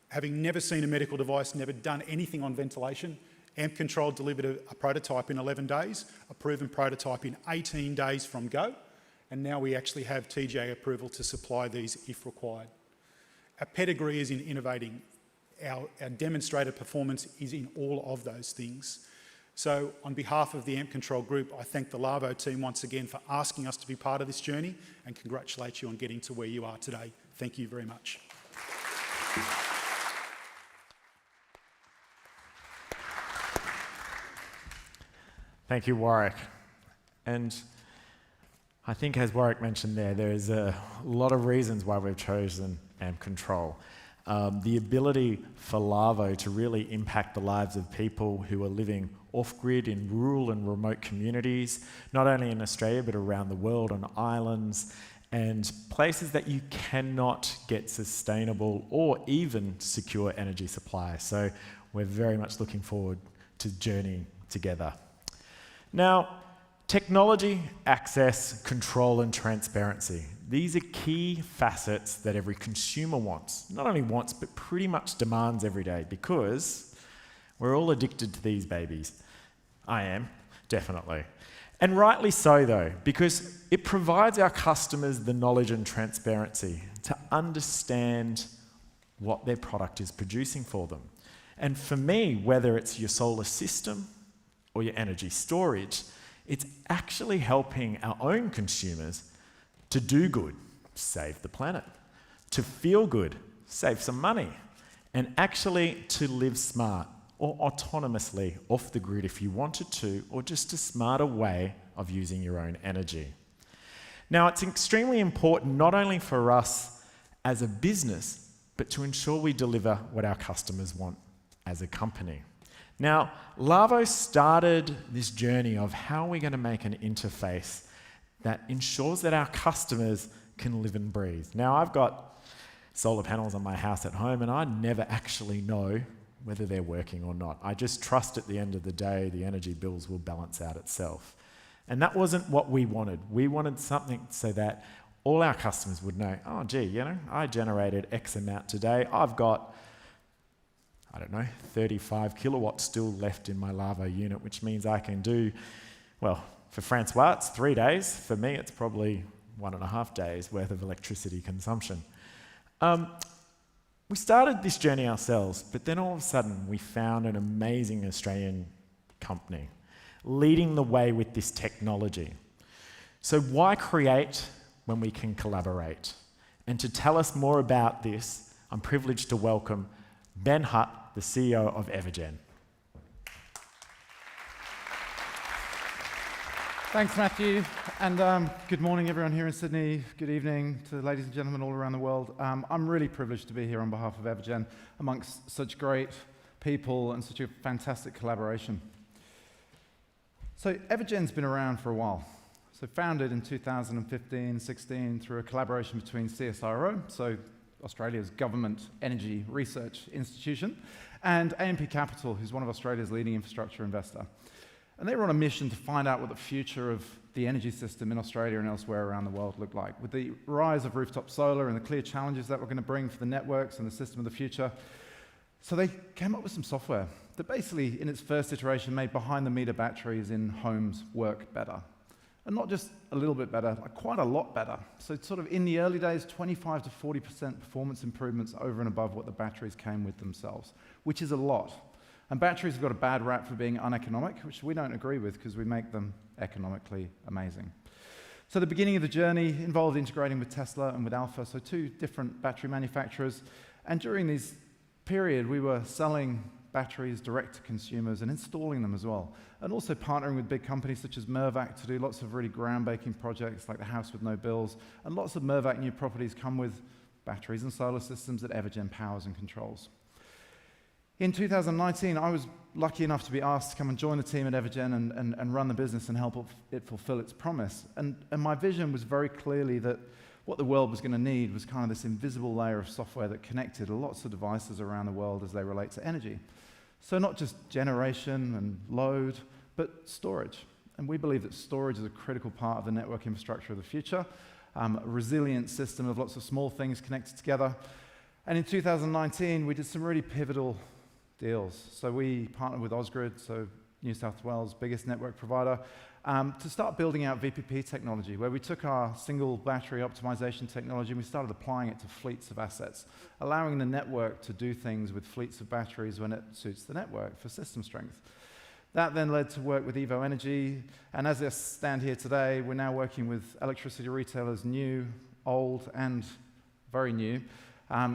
Having never seen a medical device, never done anything on ventilation, Ampcontrol delivered a prototype in 11 days, a proven prototype in 18 days from go, and now we actually have TGA approval to supply these if required. Our pedigree is in innovating. Our demonstrated performance is in all of those things. So on behalf of the Ampcontrol group, I thank the LAVO team once again for asking us to be part of this journey and congratulate you on getting to where you are today. Thank you very much.
Thank you, Warwick. And I think, as Warwick mentioned there's a lot of reasons why we've chosen Ampcontrol. The ability for LAVO to really impact the lives of people who are living off-grid in rural and remote communities, not only in Australia but around the world, on islands and places that you cannot get sustainable or even secure energy supply. So we're very much looking forward to journeying together. Now, technology, access, control and transparency. These are key facets that every consumer wants. Not only wants, but pretty much demands every day, because we're all addicted to these babies. I am, definitely. And rightly so though, because it provides our customers the knowledge and transparency to understand what their product is producing for them. And for me, whether it's your solar system or your energy storage, it's actually helping our own consumers to do good, save the planet, to feel good, save some money, and actually to live smart or autonomously off the grid if you wanted to, or just a smarter way of using your own energy. Now, it's extremely important not only for us as a business, but to ensure we deliver what our customers want as a company. Now, LAVO started this journey of how we're going to make an interface that ensures that our customers can live and breathe. Now, I've got solar panels on my house at home, and I never actually know whether they're working or not. I just trust at the end of the day the energy bills will balance out itself. And that wasn't what we wanted. We wanted something so that all our customers would know, oh, gee, I generated X amount today. I've got 35 kilowatts still left in my LAVO unit, which means I can do, well, for Francois, it's 3 days. For me, it's probably 1.5 days worth of electricity consumption. We started this journey ourselves, but then all of a sudden we found an amazing Australian company leading the way with this technology. So why create when we can collaborate? And to tell us more about this, I'm privileged to welcome Ben Hutt, the CEO of Evergen.
Thanks, Matthew, and good morning everyone here in Sydney. Good evening to the ladies and gentlemen all around the world. I'm really privileged to be here on behalf of Evergen amongst such great people and such a fantastic collaboration. So Evergen's been around for a while. So founded in 2015-16 through a collaboration between CSIRO, so Australia's government energy research institution, and AMP Capital, who's one of Australia's leading infrastructure investor. And they were on a mission to find out what the future of the energy system in Australia and elsewhere around the world looked like. With the rise of rooftop solar and the clear challenges that we're going to bring for the networks and the system of the future, so they came up with some software that basically, in its first iteration, made behind-the-meter batteries in homes work better. And not just a little bit better, like quite a lot better. So sort of in the early days, 25 to 40% performance improvements over and above what the batteries came with themselves, which is a lot. And batteries have got a bad rap for being uneconomic, which we don't agree with because we make them economically amazing. So the beginning of the journey involved integrating with Tesla and with Alpha, so two different battery manufacturers. And during this period, we were selling batteries direct to consumers and installing them as well. And also partnering with big companies such as Mirvac to do lots of really groundbreaking projects like the house with no bills. And lots of Mirvac new properties come with batteries and solar systems that Evergen powers and controls. In 2019, I was lucky enough to be asked to come and join the team at Evergen and run the business and help it fulfill its promise. And my vision was very clearly that what the world was going to need was kind of this invisible layer of software that connected lots of devices around the world as they relate to energy. So not just generation and load, but storage. And we believe that storage is a critical part of the network infrastructure of the future, a resilient system of lots of small things connected together. And in 2019, we did some really pivotal deals. So we partnered with Ausgrid, so New South Wales' biggest network provider, to start building out VPP technology, where we took our single battery optimization technology and we started applying it to fleets of assets, allowing the network to do things with fleets of batteries when it suits the network for system strength. That then led to work with Evo Energy, and as I stand here today, we're now working with electricity retailers, new, old, and very new,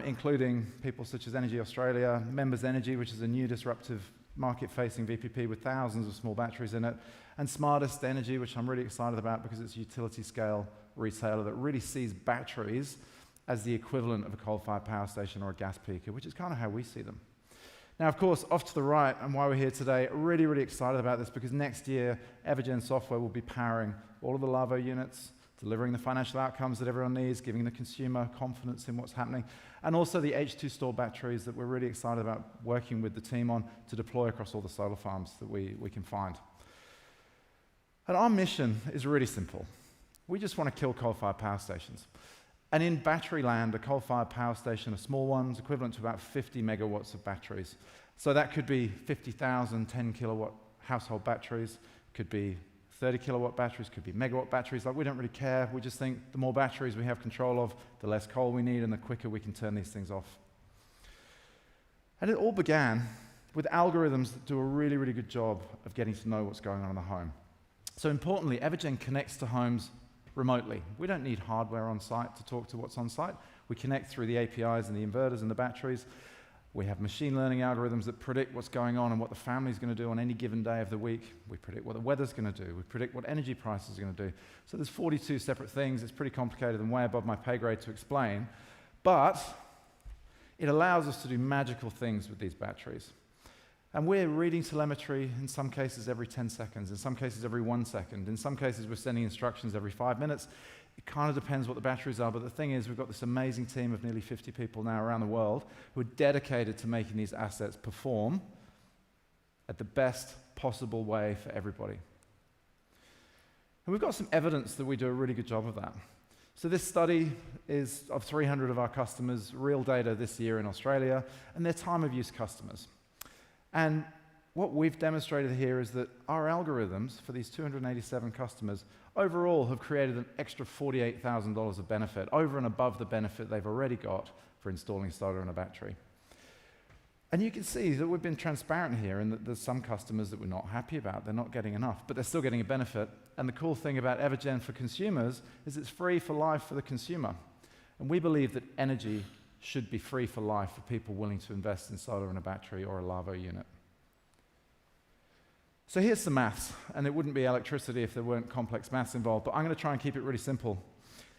including people such as Energy Australia, Members Energy, which is a new disruptive market-facing VPP with thousands of small batteries in it, and Smartest Energy, which I'm really excited about because it's a utility-scale retailer that really sees batteries as the equivalent of a coal-fired power station or a gas peaker, which is kind of how we see them. Now, of course, off to the right, and why we're here today, really, really excited about this because next year, Evergen software will be powering all of the LAVO units, delivering the financial outcomes that everyone needs, giving the consumer confidence in what's happening, and also the H2 store batteries that we're really excited about working with the team on to deploy across all the solar farms that we can find. And our mission is really simple. We just want to kill coal-fired power stations. And in battery land, a coal-fired power station, a small one's equivalent to about 50 megawatts of batteries. So that could be 50,000 10 kilowatt household batteries, could be 30 kilowatt batteries, could be megawatt batteries. Like, we don't really care. We just think the more batteries we have control of, the less coal we need and the quicker we can turn these things off. And it all began with algorithms that do a really, really good job of getting to know what's going on in the home. So importantly, Evergen connects to homes remotely. We don't need hardware on site to talk to what's on site. We connect through the APIs and the inverters and the batteries. We have machine learning algorithms that predict what's going on and what the family's going to do on any given day of the week. We predict what the weather's going to do. We predict what energy prices are going to do. So there's 42 separate things. It's pretty complicated and way above my pay grade to explain. But it allows us to do magical things with these batteries. And we're reading telemetry in some cases every 10 seconds, in some cases every 1 second. In some cases, we're sending instructions every 5 minutes. It kind of depends what the batteries are, but the thing is, we've got this amazing team of nearly 50 people now around the world who are dedicated to making these assets perform at the best possible way for everybody. And we've got some evidence that we do a really good job of that. So this study is of 300 of our customers, real data this year in Australia, and they're time-of-use customers. And what we've demonstrated here is that our algorithms for these 287 customers overall have created an extra $48,000 of benefit over and above the benefit they've already got for installing solar and a battery. And you can see that we've been transparent here in that there's some customers that we're not happy about. They're not getting enough, but they're still getting a benefit. And the cool thing about Evergen for consumers is it's free for life for the consumer. And we believe that energy should be free for life for people willing to invest in solar and a battery or a LAVO unit. So here's some maths, and it wouldn't be electricity if there weren't complex maths involved, but I'm going to try and keep it really simple.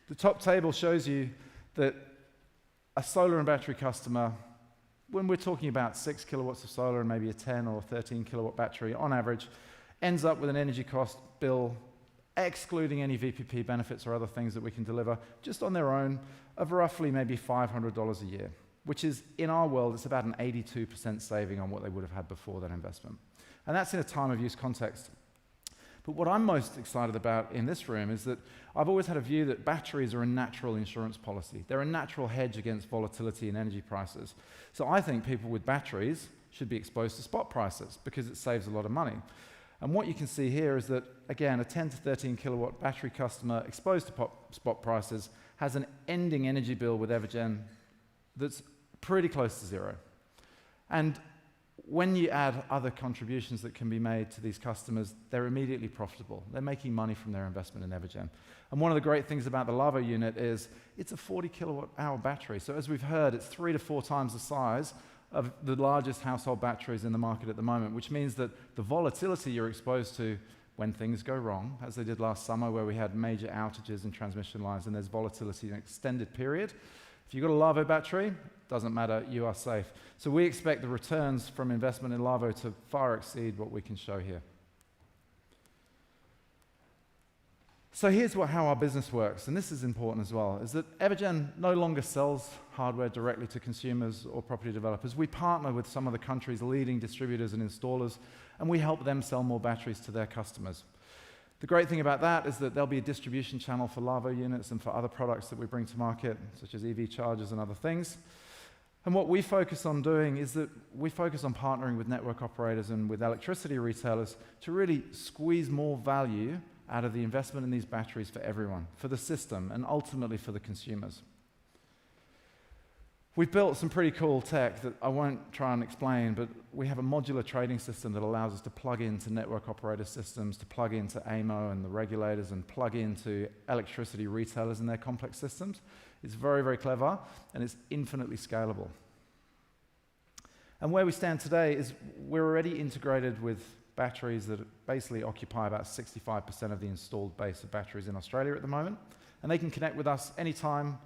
The top table shows you that a solar and battery customer, when we're talking about 6 kilowatts of solar and maybe a 10 or 13 kilowatt battery on average, ends up with an energy cost bill, excluding any VPP benefits or other things that we can deliver, just on their own, of roughly maybe $500 a year, which is, in our world, it's about an 82% saving on what they would have had before that investment. And that's in a time-of-use context. But what I'm most excited about in this room is that I've always had a view that batteries are a natural insurance policy. They're a natural hedge against volatility in energy prices. So I think people with batteries should be exposed to spot prices because it saves a lot of money. And what you can see here is that, again, a 10 to 13 kilowatt battery customer exposed to spot prices has an ending energy bill with Evergen that's pretty close to zero. And when you add other contributions that can be made to these customers, they're immediately profitable. They're making money from their investment in Evergen. And one of the great things about the LAVO unit is it's a 40 kilowatt hour battery. So as we've heard, it's 3 to 4 times the size of the largest household batteries in the market at the moment, which means that the volatility you're exposed to when things go wrong, as they did last summer where we had major outages in transmission lines and there's volatility in an extended period, if you've got a LAVO battery, doesn't matter, you are safe. So we expect the returns from investment in LAVO to far exceed what we can show here. So here's how our business works, and this is important as well, is that Evergen no longer sells hardware directly to consumers or property developers. We partner with some of the country's leading distributors and installers, and we help them sell more batteries to their customers. The great thing about that is that there'll be a distribution channel for LAVO units and for other products that we bring to market, such as EV chargers and other things. And what we focus on doing is that we focus on partnering with network operators and with electricity retailers to really squeeze more value out of the investment in these batteries for everyone, for the system, and ultimately for the consumers. We've built some pretty cool tech that I won't try and explain, but we have a modular trading system that allows us to plug into network operator systems, to plug into AMO and the regulators, and plug into electricity retailers and their complex systems. It's very, very clever, and it's infinitely scalable. And where we stand today is we're already integrated with batteries that basically occupy about 65% of the installed base of batteries in Australia at the moment, and they can connect with us anytime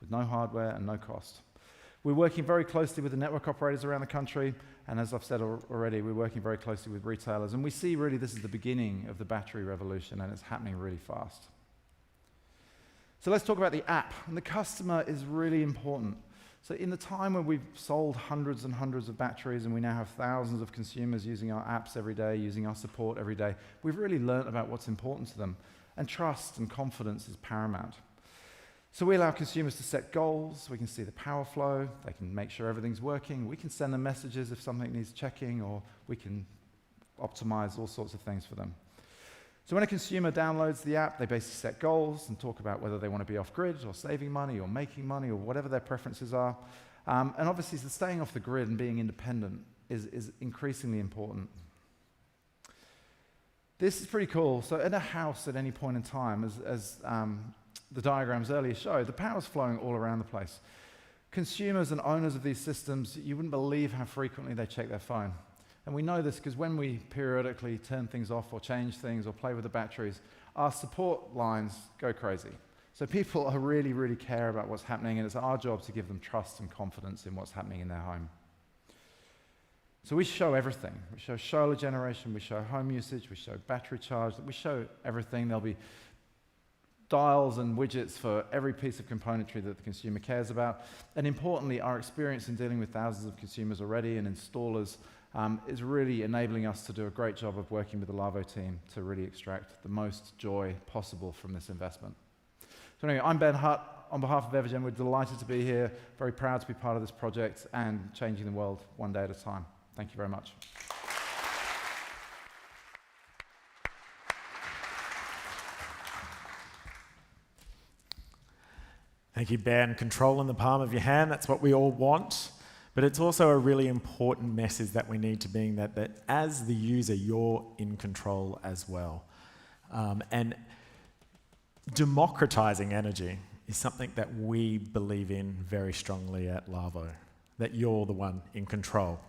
with no hardware and no cost. We're working very closely with the network operators around the country, and as I've said already, we're working very closely with retailers, and we see really this is the beginning of the battery revolution, and it's happening really fast. So let's talk about the app, and the customer is really important. So in the time when we've sold hundreds and hundreds of batteries, and we now have thousands of consumers using our apps every day, using our support every day, we've really learned about what's important to them, and trust and confidence is paramount. So we allow consumers to set goals, we can see the power flow, they can make sure everything's working, we can send them messages if something needs checking, or we can optimize all sorts of things for them. So when a consumer downloads the app, they basically set goals and talk about whether they want to be off-grid or saving money or making money or whatever their preferences are. And obviously, staying off the grid and being independent is increasingly important. This is pretty cool. So in a house at any point in time, as the diagrams earlier showed, the power's flowing all around the place. Consumers and owners of these systems, you wouldn't believe how frequently they check their phone. And we know this because when we periodically turn things off or change things or play with the batteries, our support lines go crazy. So people really, really care about what's happening, and it's our job to give them trust and confidence in what's happening in their home. So we show everything. We show solar generation, we show home usage, we show battery charge, we show everything. There'll be dials and widgets for every piece of componentry that the consumer cares about. And importantly, our experience in dealing with thousands of consumers already and installers is really enabling us to do a great job of working with the LAVO team to really extract the most joy possible from this investment. So anyway, I'm Ben Hutt. On behalf of Evergen, we're delighted to be here, very proud to be part of this project and changing the world one day at a time. Thank you very much.
Thank you, Ben. Control in the palm of your hand, that's what we all want. But it's also a really important message that we need to being that as the user, you're in control as well. And democratizing energy is something that we believe in very strongly at LAVO, that you're the one in control.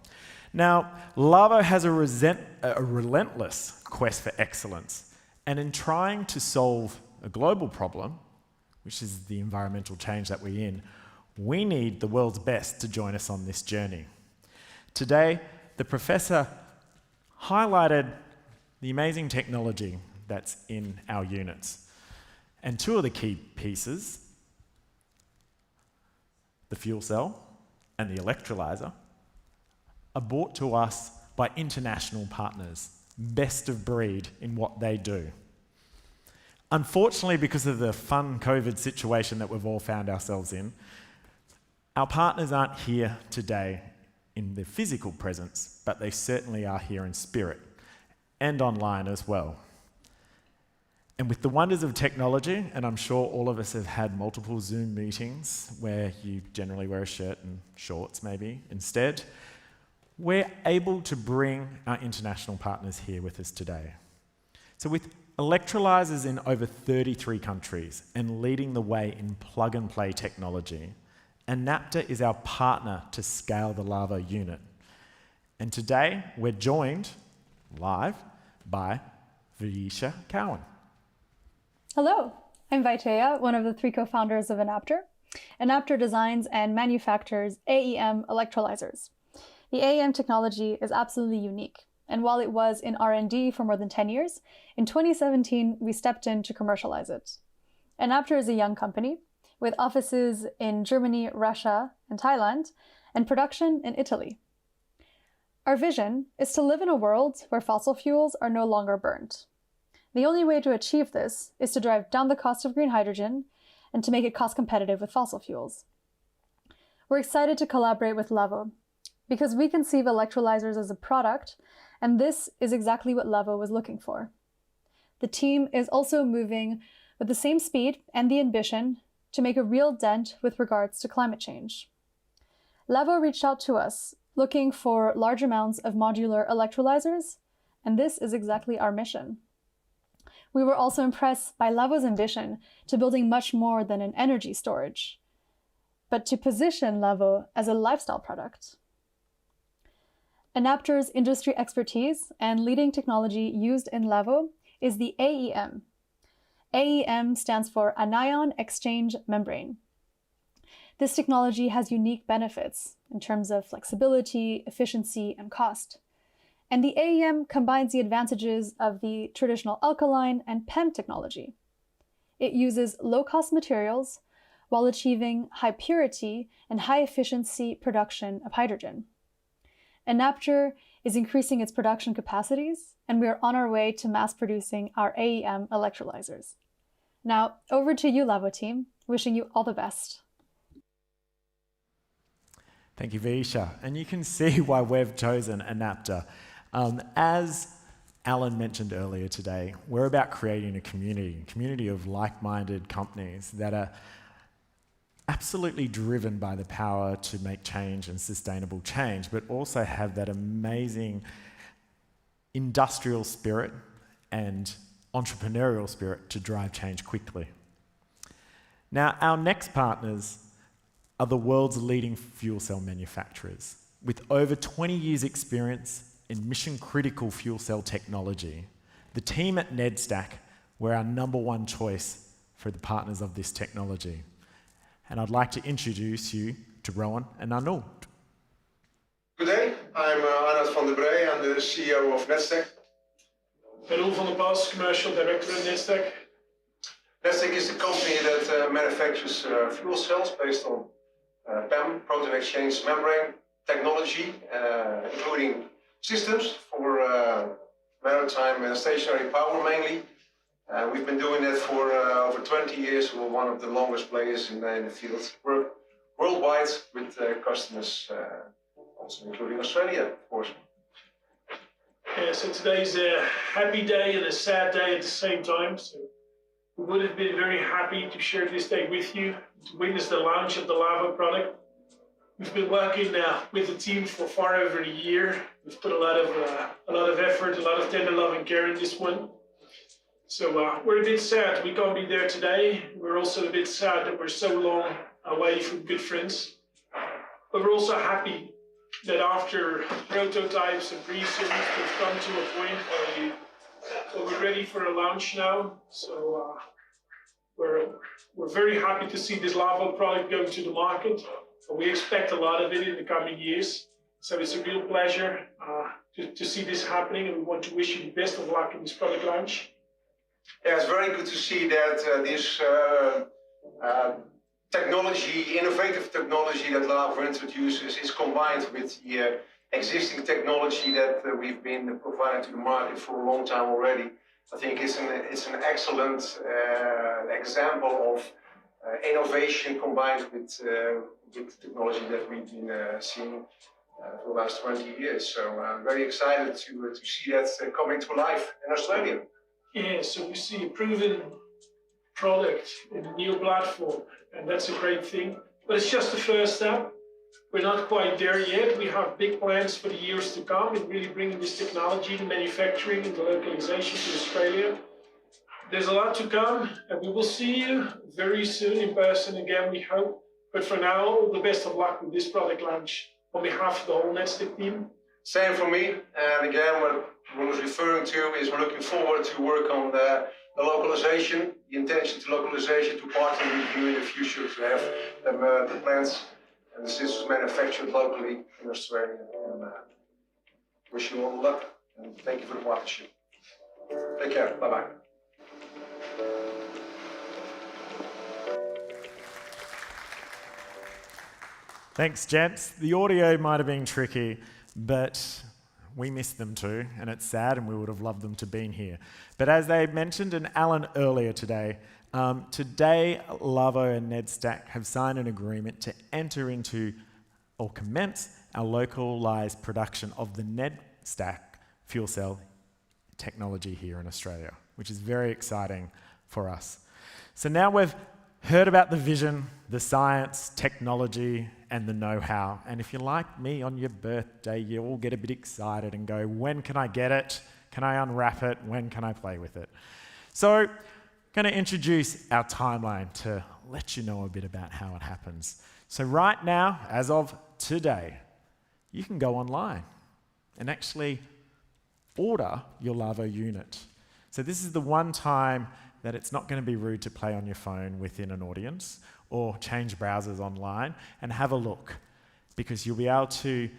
Now, LAVO has a relentless quest for excellence, and in trying to solve a global problem, which is the environmental change that we're in, we need the world's best to join us on this journey. Today, the professor highlighted the amazing technology that's in our units. And two of the key pieces, the fuel cell and the electrolyzer, are brought to us by international partners, best of breed in what they do. Unfortunately, because of the fun COVID situation that we've all found ourselves in, our partners aren't here today in their physical presence, but they certainly are here in spirit and online as well. And with the wonders of technology, and I'm sure all of us have had multiple Zoom meetings where you generally wear a shirt and shorts maybe instead, we're able to bring our international partners here with us today. So with electrolyzers in over 33 countries and leading the way in plug-and-play technology, Enapter is our partner to scale the LAVO unit. And today, we're joined live by Visha Cowan.
Hello, I'm Vaiteya, one of the 3 co-founders of Enapter. Enapter designs and manufactures AEM electrolyzers. The AEM technology is absolutely unique, and while it was in R&D for more than 10 years, in 2017 we stepped in to commercialize it. Enapter is a young company with offices in Germany, Russia, and Thailand, and production in Italy. Our vision is to live in a world where fossil fuels are no longer burned. The only way to achieve this is to drive down the cost of green hydrogen and to make it cost competitive with fossil fuels. We're excited to collaborate with LAVO because we conceive electrolyzers as a product, and this is exactly what LAVO was looking for. The team is also moving with the same speed and the ambition to make a real dent with regards to climate change. LAVO reached out to us looking for large amounts of modular electrolyzers, and this is exactly our mission. We were also impressed by LAVO's ambition to building much more than an energy storage, but to position LAVO as a lifestyle product. Enapter's industry expertise and leading technology used in LAVO is the AEM. AEM stands for Anion Exchange Membrane. This technology has unique benefits in terms of flexibility, efficiency, and cost. And the AEM combines the advantages of the traditional alkaline and PEM technology. It uses low-cost materials while achieving high purity and high efficiency production of hydrogen. Enapter is increasing its production capacities, and we are on our way to mass producing our AEM electrolyzers. Now, over to you, LAVO team. Wishing you all the best.
Thank you, Visha. And you can see why we've chosen Enapter. As Alan mentioned earlier today, we're about creating a community of like-minded companies that are absolutely driven by the power to make change and sustainable change, but also have that amazing industrial spirit and entrepreneurial spirit to drive change quickly. Now, our next partners are the world's leading fuel cell manufacturers. With over 20 years' experience in mission-critical fuel cell technology, the team at Nedstack were our #1 choice for the partners of this technology. And I'd like to introduce you to Rowan and Arnold.
Good day, I'm Arnold van der Brey, I'm the CEO of Nedstack.
Roel van der Bas, Commercial Director at Nedstack.
Nedstack is the company that manufactures fuel cells based on PEM, proton exchange membrane technology, including systems for maritime and stationary power mainly. We've been doing that for over 20 years. We're one of the longest players in the field. We're worldwide with customers, also including Australia, of course.
Yeah, so today's a happy day and a sad day at the same time. So we would have been very happy to share this day with you, to witness the launch of the LAVO product. We've been working with the team for far over a year. We've put a lot of effort, a lot of tender love and care in this one. So we're a bit sad we can't be there today. We're also a bit sad that we're so long away from good friends. But we're also happy that after prototypes and pre-series, we've come to a point where we're ready for a launch now. So we're very happy to see this LAVO product go to the market. We expect a lot of it in the coming years. So it's a real pleasure to see this happening, and we want to wish you the best of luck in this product launch.
Yeah, it's very good to see that this technology, innovative technology that LAVO introduces is combined with the existing technology that we've been providing to the market for a long time already. I think it's an excellent example of innovation combined with technology that we've been seeing for the last 20 years. So I'm very excited to see that coming to life in Australia.
Yeah, so we see a proven product in a new platform, and that's a great thing. But it's just the first step. We're not quite there yet. We have big plans for the years to come in really bringing this technology, the manufacturing and the localization to Australia. There's a lot to come, and we will see you very soon in person again, we hope. But for now, all the best of luck with this product launch on behalf of the whole Nedstack team.
Same for me. And again, what I was referring to is we're looking forward to work on the localization, the intention to localization, to partner with you in the future to have the plants and the systems manufactured locally in Australia. And wish you all the luck, and thank you for the partnership. Take care. Bye-bye.
Thanks, gents. The audio might have been tricky, but we missed them too, and it's sad, and we would have loved them to be here. But as they mentioned, and Alan earlier today, Today, LAVO and Nedstack have signed an agreement to enter into or commence our localised production of the Nedstack fuel cell technology here in Australia, which is very exciting for us. So now we've heard about the vision, the science, technology, and the know-how. And if you're like me on your birthday, you all get a bit excited and go, when can I get it? Can I unwrap it? When can I play with it? So going to introduce our timeline to let you know a bit about how it happens. So right now, as of today, you can go online and actually order your LAVO unit. So this is the one time that it's not going to be rude to play on your phone within an audience or change browsers online and have a look, because you'll be able to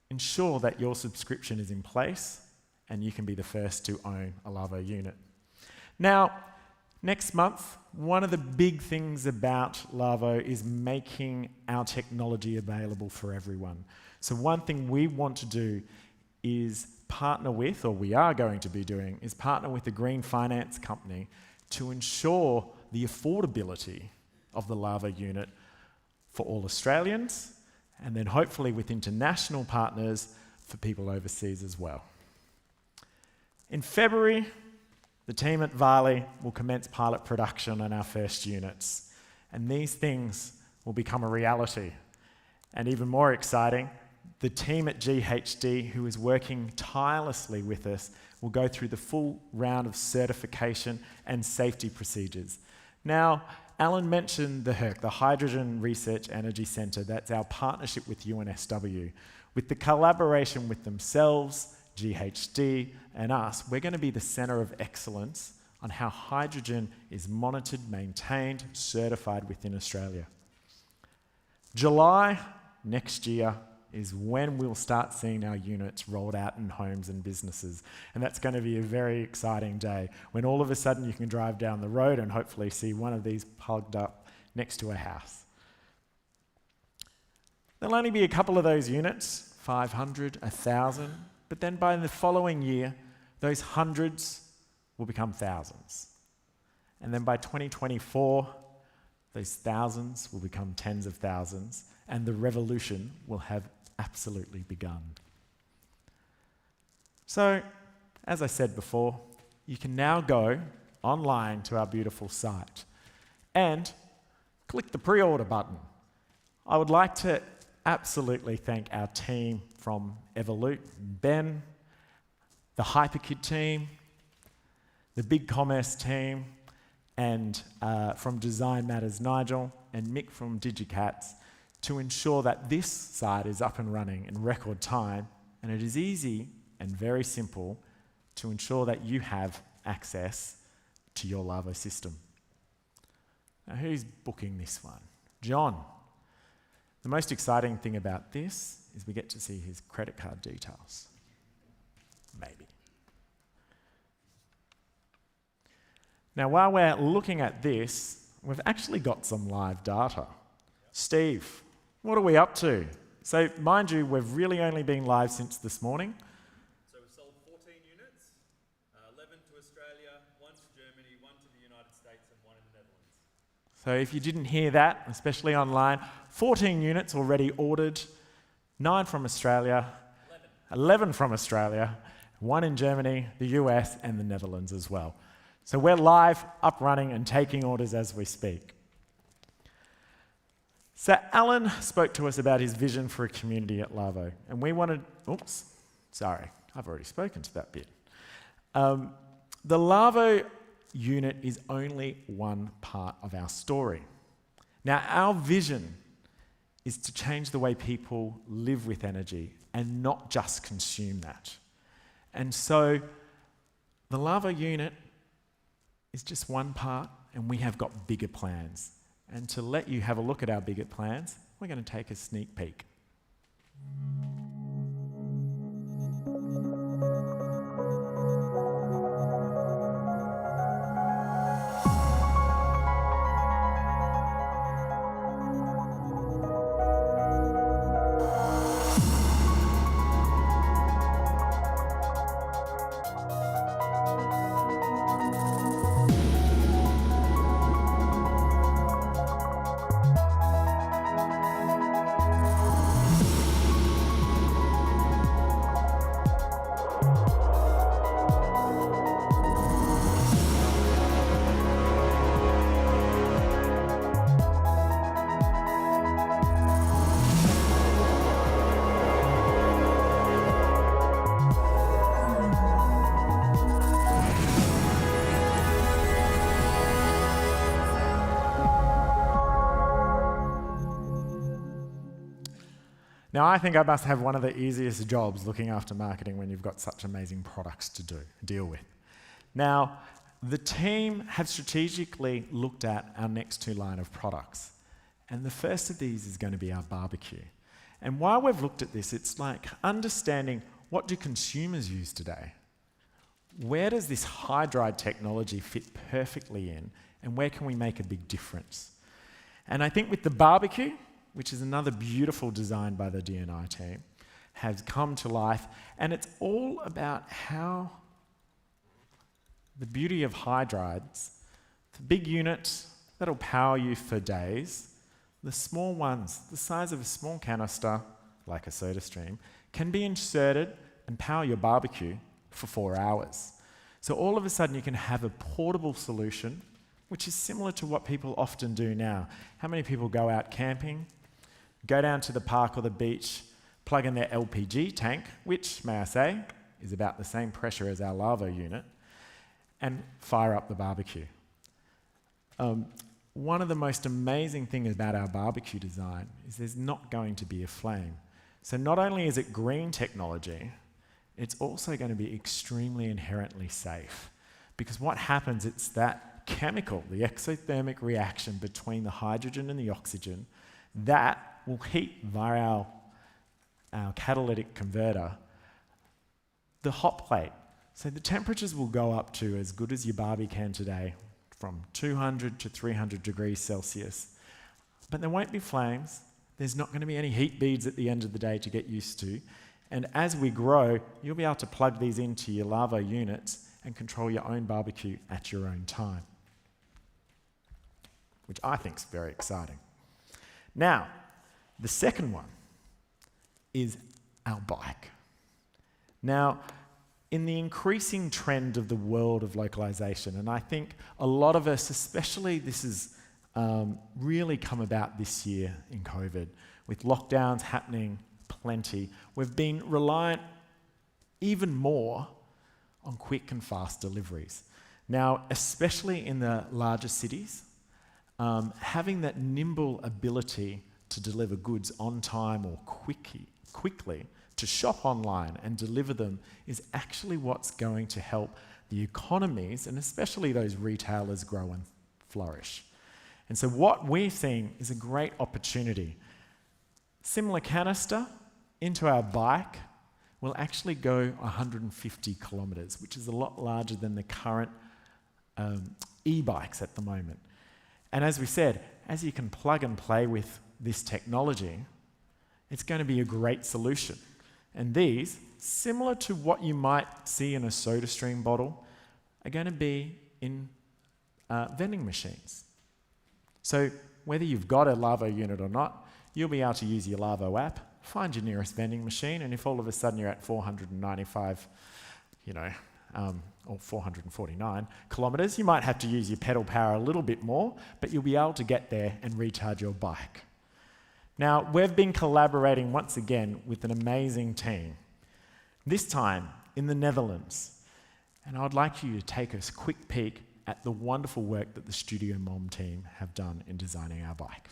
ensure that your subscription is in place and you can be the first to own a LAVO unit. Now, next month, one of the big things about LAVO is making our technology available for everyone. So one thing we want to do is partner with, or we are going to be doing, is partner with a green finance company to ensure the affordability of the LAVO unit for all Australians, and then hopefully with international partners for people overseas as well. In February, the team at Varley will commence pilot production on our first units, and these things will become a reality. And even more exciting, the team at GHD, who is working tirelessly with us, will go through the full round of certification and safety procedures. Now, Alan mentioned the HERC, the Hydrogen Research Energy Centre. That's our partnership with UNSW. With the collaboration with themselves, GHD, and us, we're going to be the centre of excellence on how hydrogen is monitored, maintained, certified within Australia. July next year is when we'll start seeing our units rolled out in homes and businesses. And that's going to be a very exciting day, when all of a sudden you can drive down the road and hopefully see one of these plugged up next to a house. There'll only be a couple of those units, 500, 1,000, but then by the following year, those hundreds will become thousands. And then by 2024, those thousands will become tens of thousands, and the revolution will have absolutely begun. So, as I said before, you can now go online to our beautiful site and click the pre-order button. I would like to absolutely thank our team from Evolute, Ben, the Hyperkid team, the Big Commerce team, and from Design Matters, Nigel, and Mick from DigiCats, to ensure that this site is up and running in record time, and it is easy and very simple to ensure that you have access to your LAVO system. Now, who's booking this one? John. The most exciting thing about this is we get to see his credit card details. Maybe. Now, while we're looking at this, we've actually got some live data. Steve, what are we up to? So, mind you, we've really only been live since this morning.
So we've sold 14 units, 11 to Australia, 1 to Germany, 1 to the United States, and 1 in the Netherlands.
So if you didn't hear that, especially online, 14 units already ordered, 9 from Australia, 11 from Australia, 1 in Germany, the US, and the Netherlands as well. So we're live, up running, and taking orders as we speak. So Alan spoke to us about his vision for a community at LAVO, and we wanted, I've already spoken to that bit. The LAVO unit is only one part of our story. Now, our vision is to change the way people live with energy and not just consume that. And so the LAVO unit is just one part, and we have got bigger plans. And to let you have a look at our bigger plans, we're going to take a sneak peek. Now, I think I must have one of the easiest jobs looking after marketing when you've got such amazing products to deal with. Now, the team have strategically looked at our next two line of products. And the first of these is going to be our barbecue. And while we've looked at this, it's like understanding, what do consumers use today? Where does this high-drive technology fit perfectly in, and where can we make a big difference? And I think with the barbecue, which is another beautiful design by the D&I team, has come to life, and it's all about how the beauty of high drives, the big units that'll power you for days, the small ones, the size of a small canister, like a soda stream, can be inserted and power your barbecue for 4 hours. So all of a sudden you can have a portable solution, which is similar to what people often do now. How many people go out camping, go down to the park or the beach, plug in their LPG tank, which, may I say, is about the same pressure as our LAVO unit, and fire up the barbecue. One of the most amazing things about our barbecue design is there's not going to be a flame. So not only is it green technology, it's also going to be extremely inherently safe. Because what happens, it's that chemical, the exothermic reaction between the hydrogen and the oxygen, that will heat via our catalytic converter the hot plate. So the temperatures will go up to as good as your barbie can today, from 200 to 300 degrees Celsius. But there won't be flames. There's not going to be any heat beads at the end of the day to get used to. And as we grow, you'll be able to plug these into your LAVO units and control your own barbecue at your own time, which I think is very exciting. Now, the second one is our bike. Now, in the increasing trend of the world of localization, and I think a lot of us, especially this has really come about this year in COVID, with lockdowns happening plenty, we've been reliant even more on quick and fast deliveries. Now, especially in the larger cities, having that nimble ability to deliver goods on time or quickly to shop online and deliver them is actually what's going to help the economies, and especially those retailers, grow and flourish. And so what we're seeing is a great opportunity. Similar canister into our bike will actually go 150 kilometres, which is a lot larger than the current e-bikes at the moment. And as we said, as you can plug and play with this technology, it's going to be a great solution. And these, similar to what you might see in a SodaStream bottle, are going to be in vending machines. So whether you've got a LAVO unit or not, you'll be able to use your LAVO app, find your nearest vending machine, and if all of a sudden you're at 495, or 449 kilometres, you might have to use your pedal power a little bit more, but you'll be able to get there and recharge your bike. Now, we've been collaborating once again with an amazing team, this time in the Netherlands. And I'd like you to take a quick peek at the wonderful work that the Studio Mom team have done in designing our bike.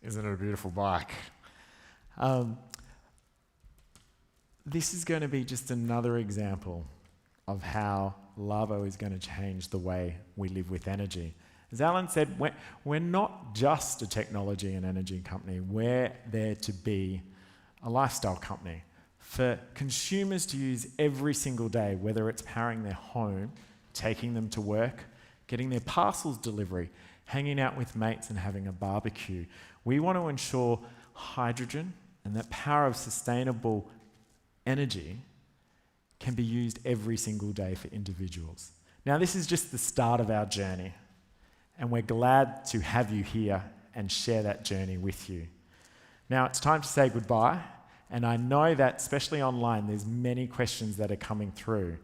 Isn't it a beautiful bike? This is going to be just another example of how LAVO is going to change the way we live with energy. As Alan said, we're not just a technology and energy company. We're there to be a lifestyle company for consumers to use every single day, whether it's powering their home, taking them to work, getting their parcels delivery, hanging out with mates and having a barbecue. We want to ensure hydrogen and that power of sustainable energy can be used every single day for individuals. Now, this is just the start of our journey, and we're glad to have you here and share that journey with you. Now, it's time to say goodbye, and I know that, especially online, there's many questions that are coming through.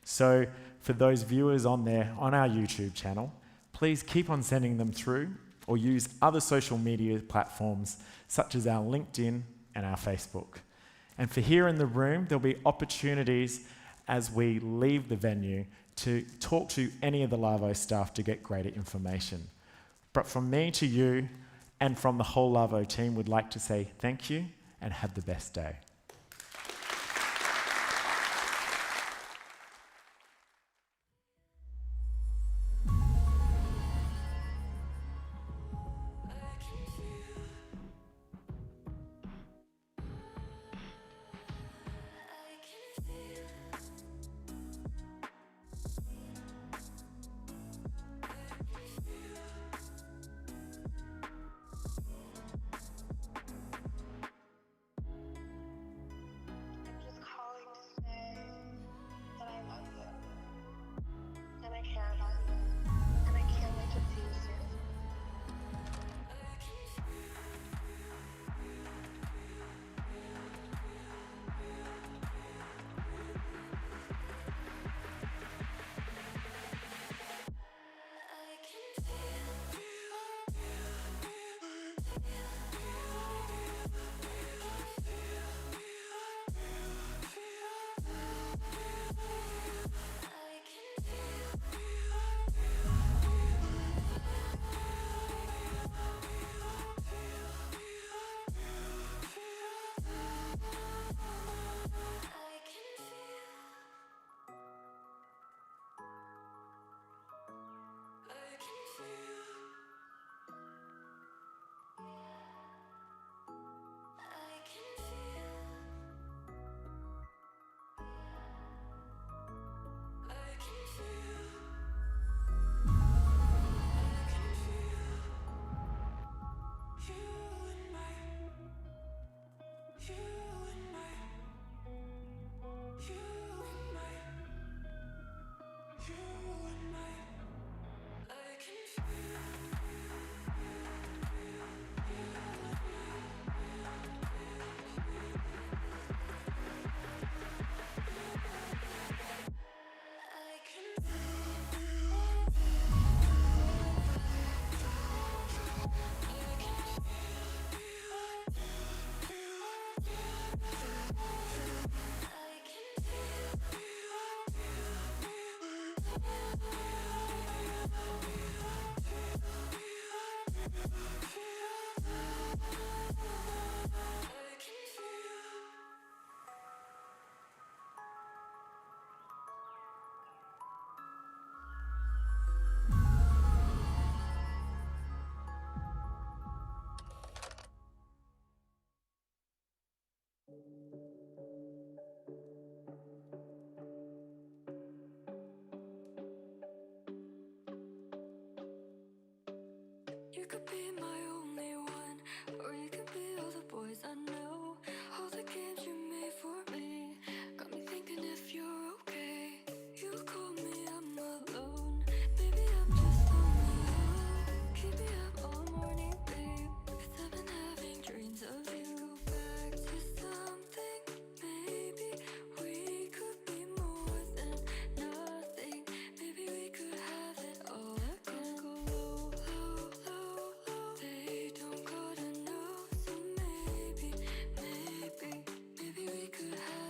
So, for those viewers on our YouTube channel, please keep on sending them through, or use other social media platforms such as our LinkedIn and our Facebook. And for here in the room, there'll be opportunities as we leave the venue to talk to any of the LAVO staff to get greater information. But from me to you and from the whole LAVO team, we'd like to say thank you and have the best day.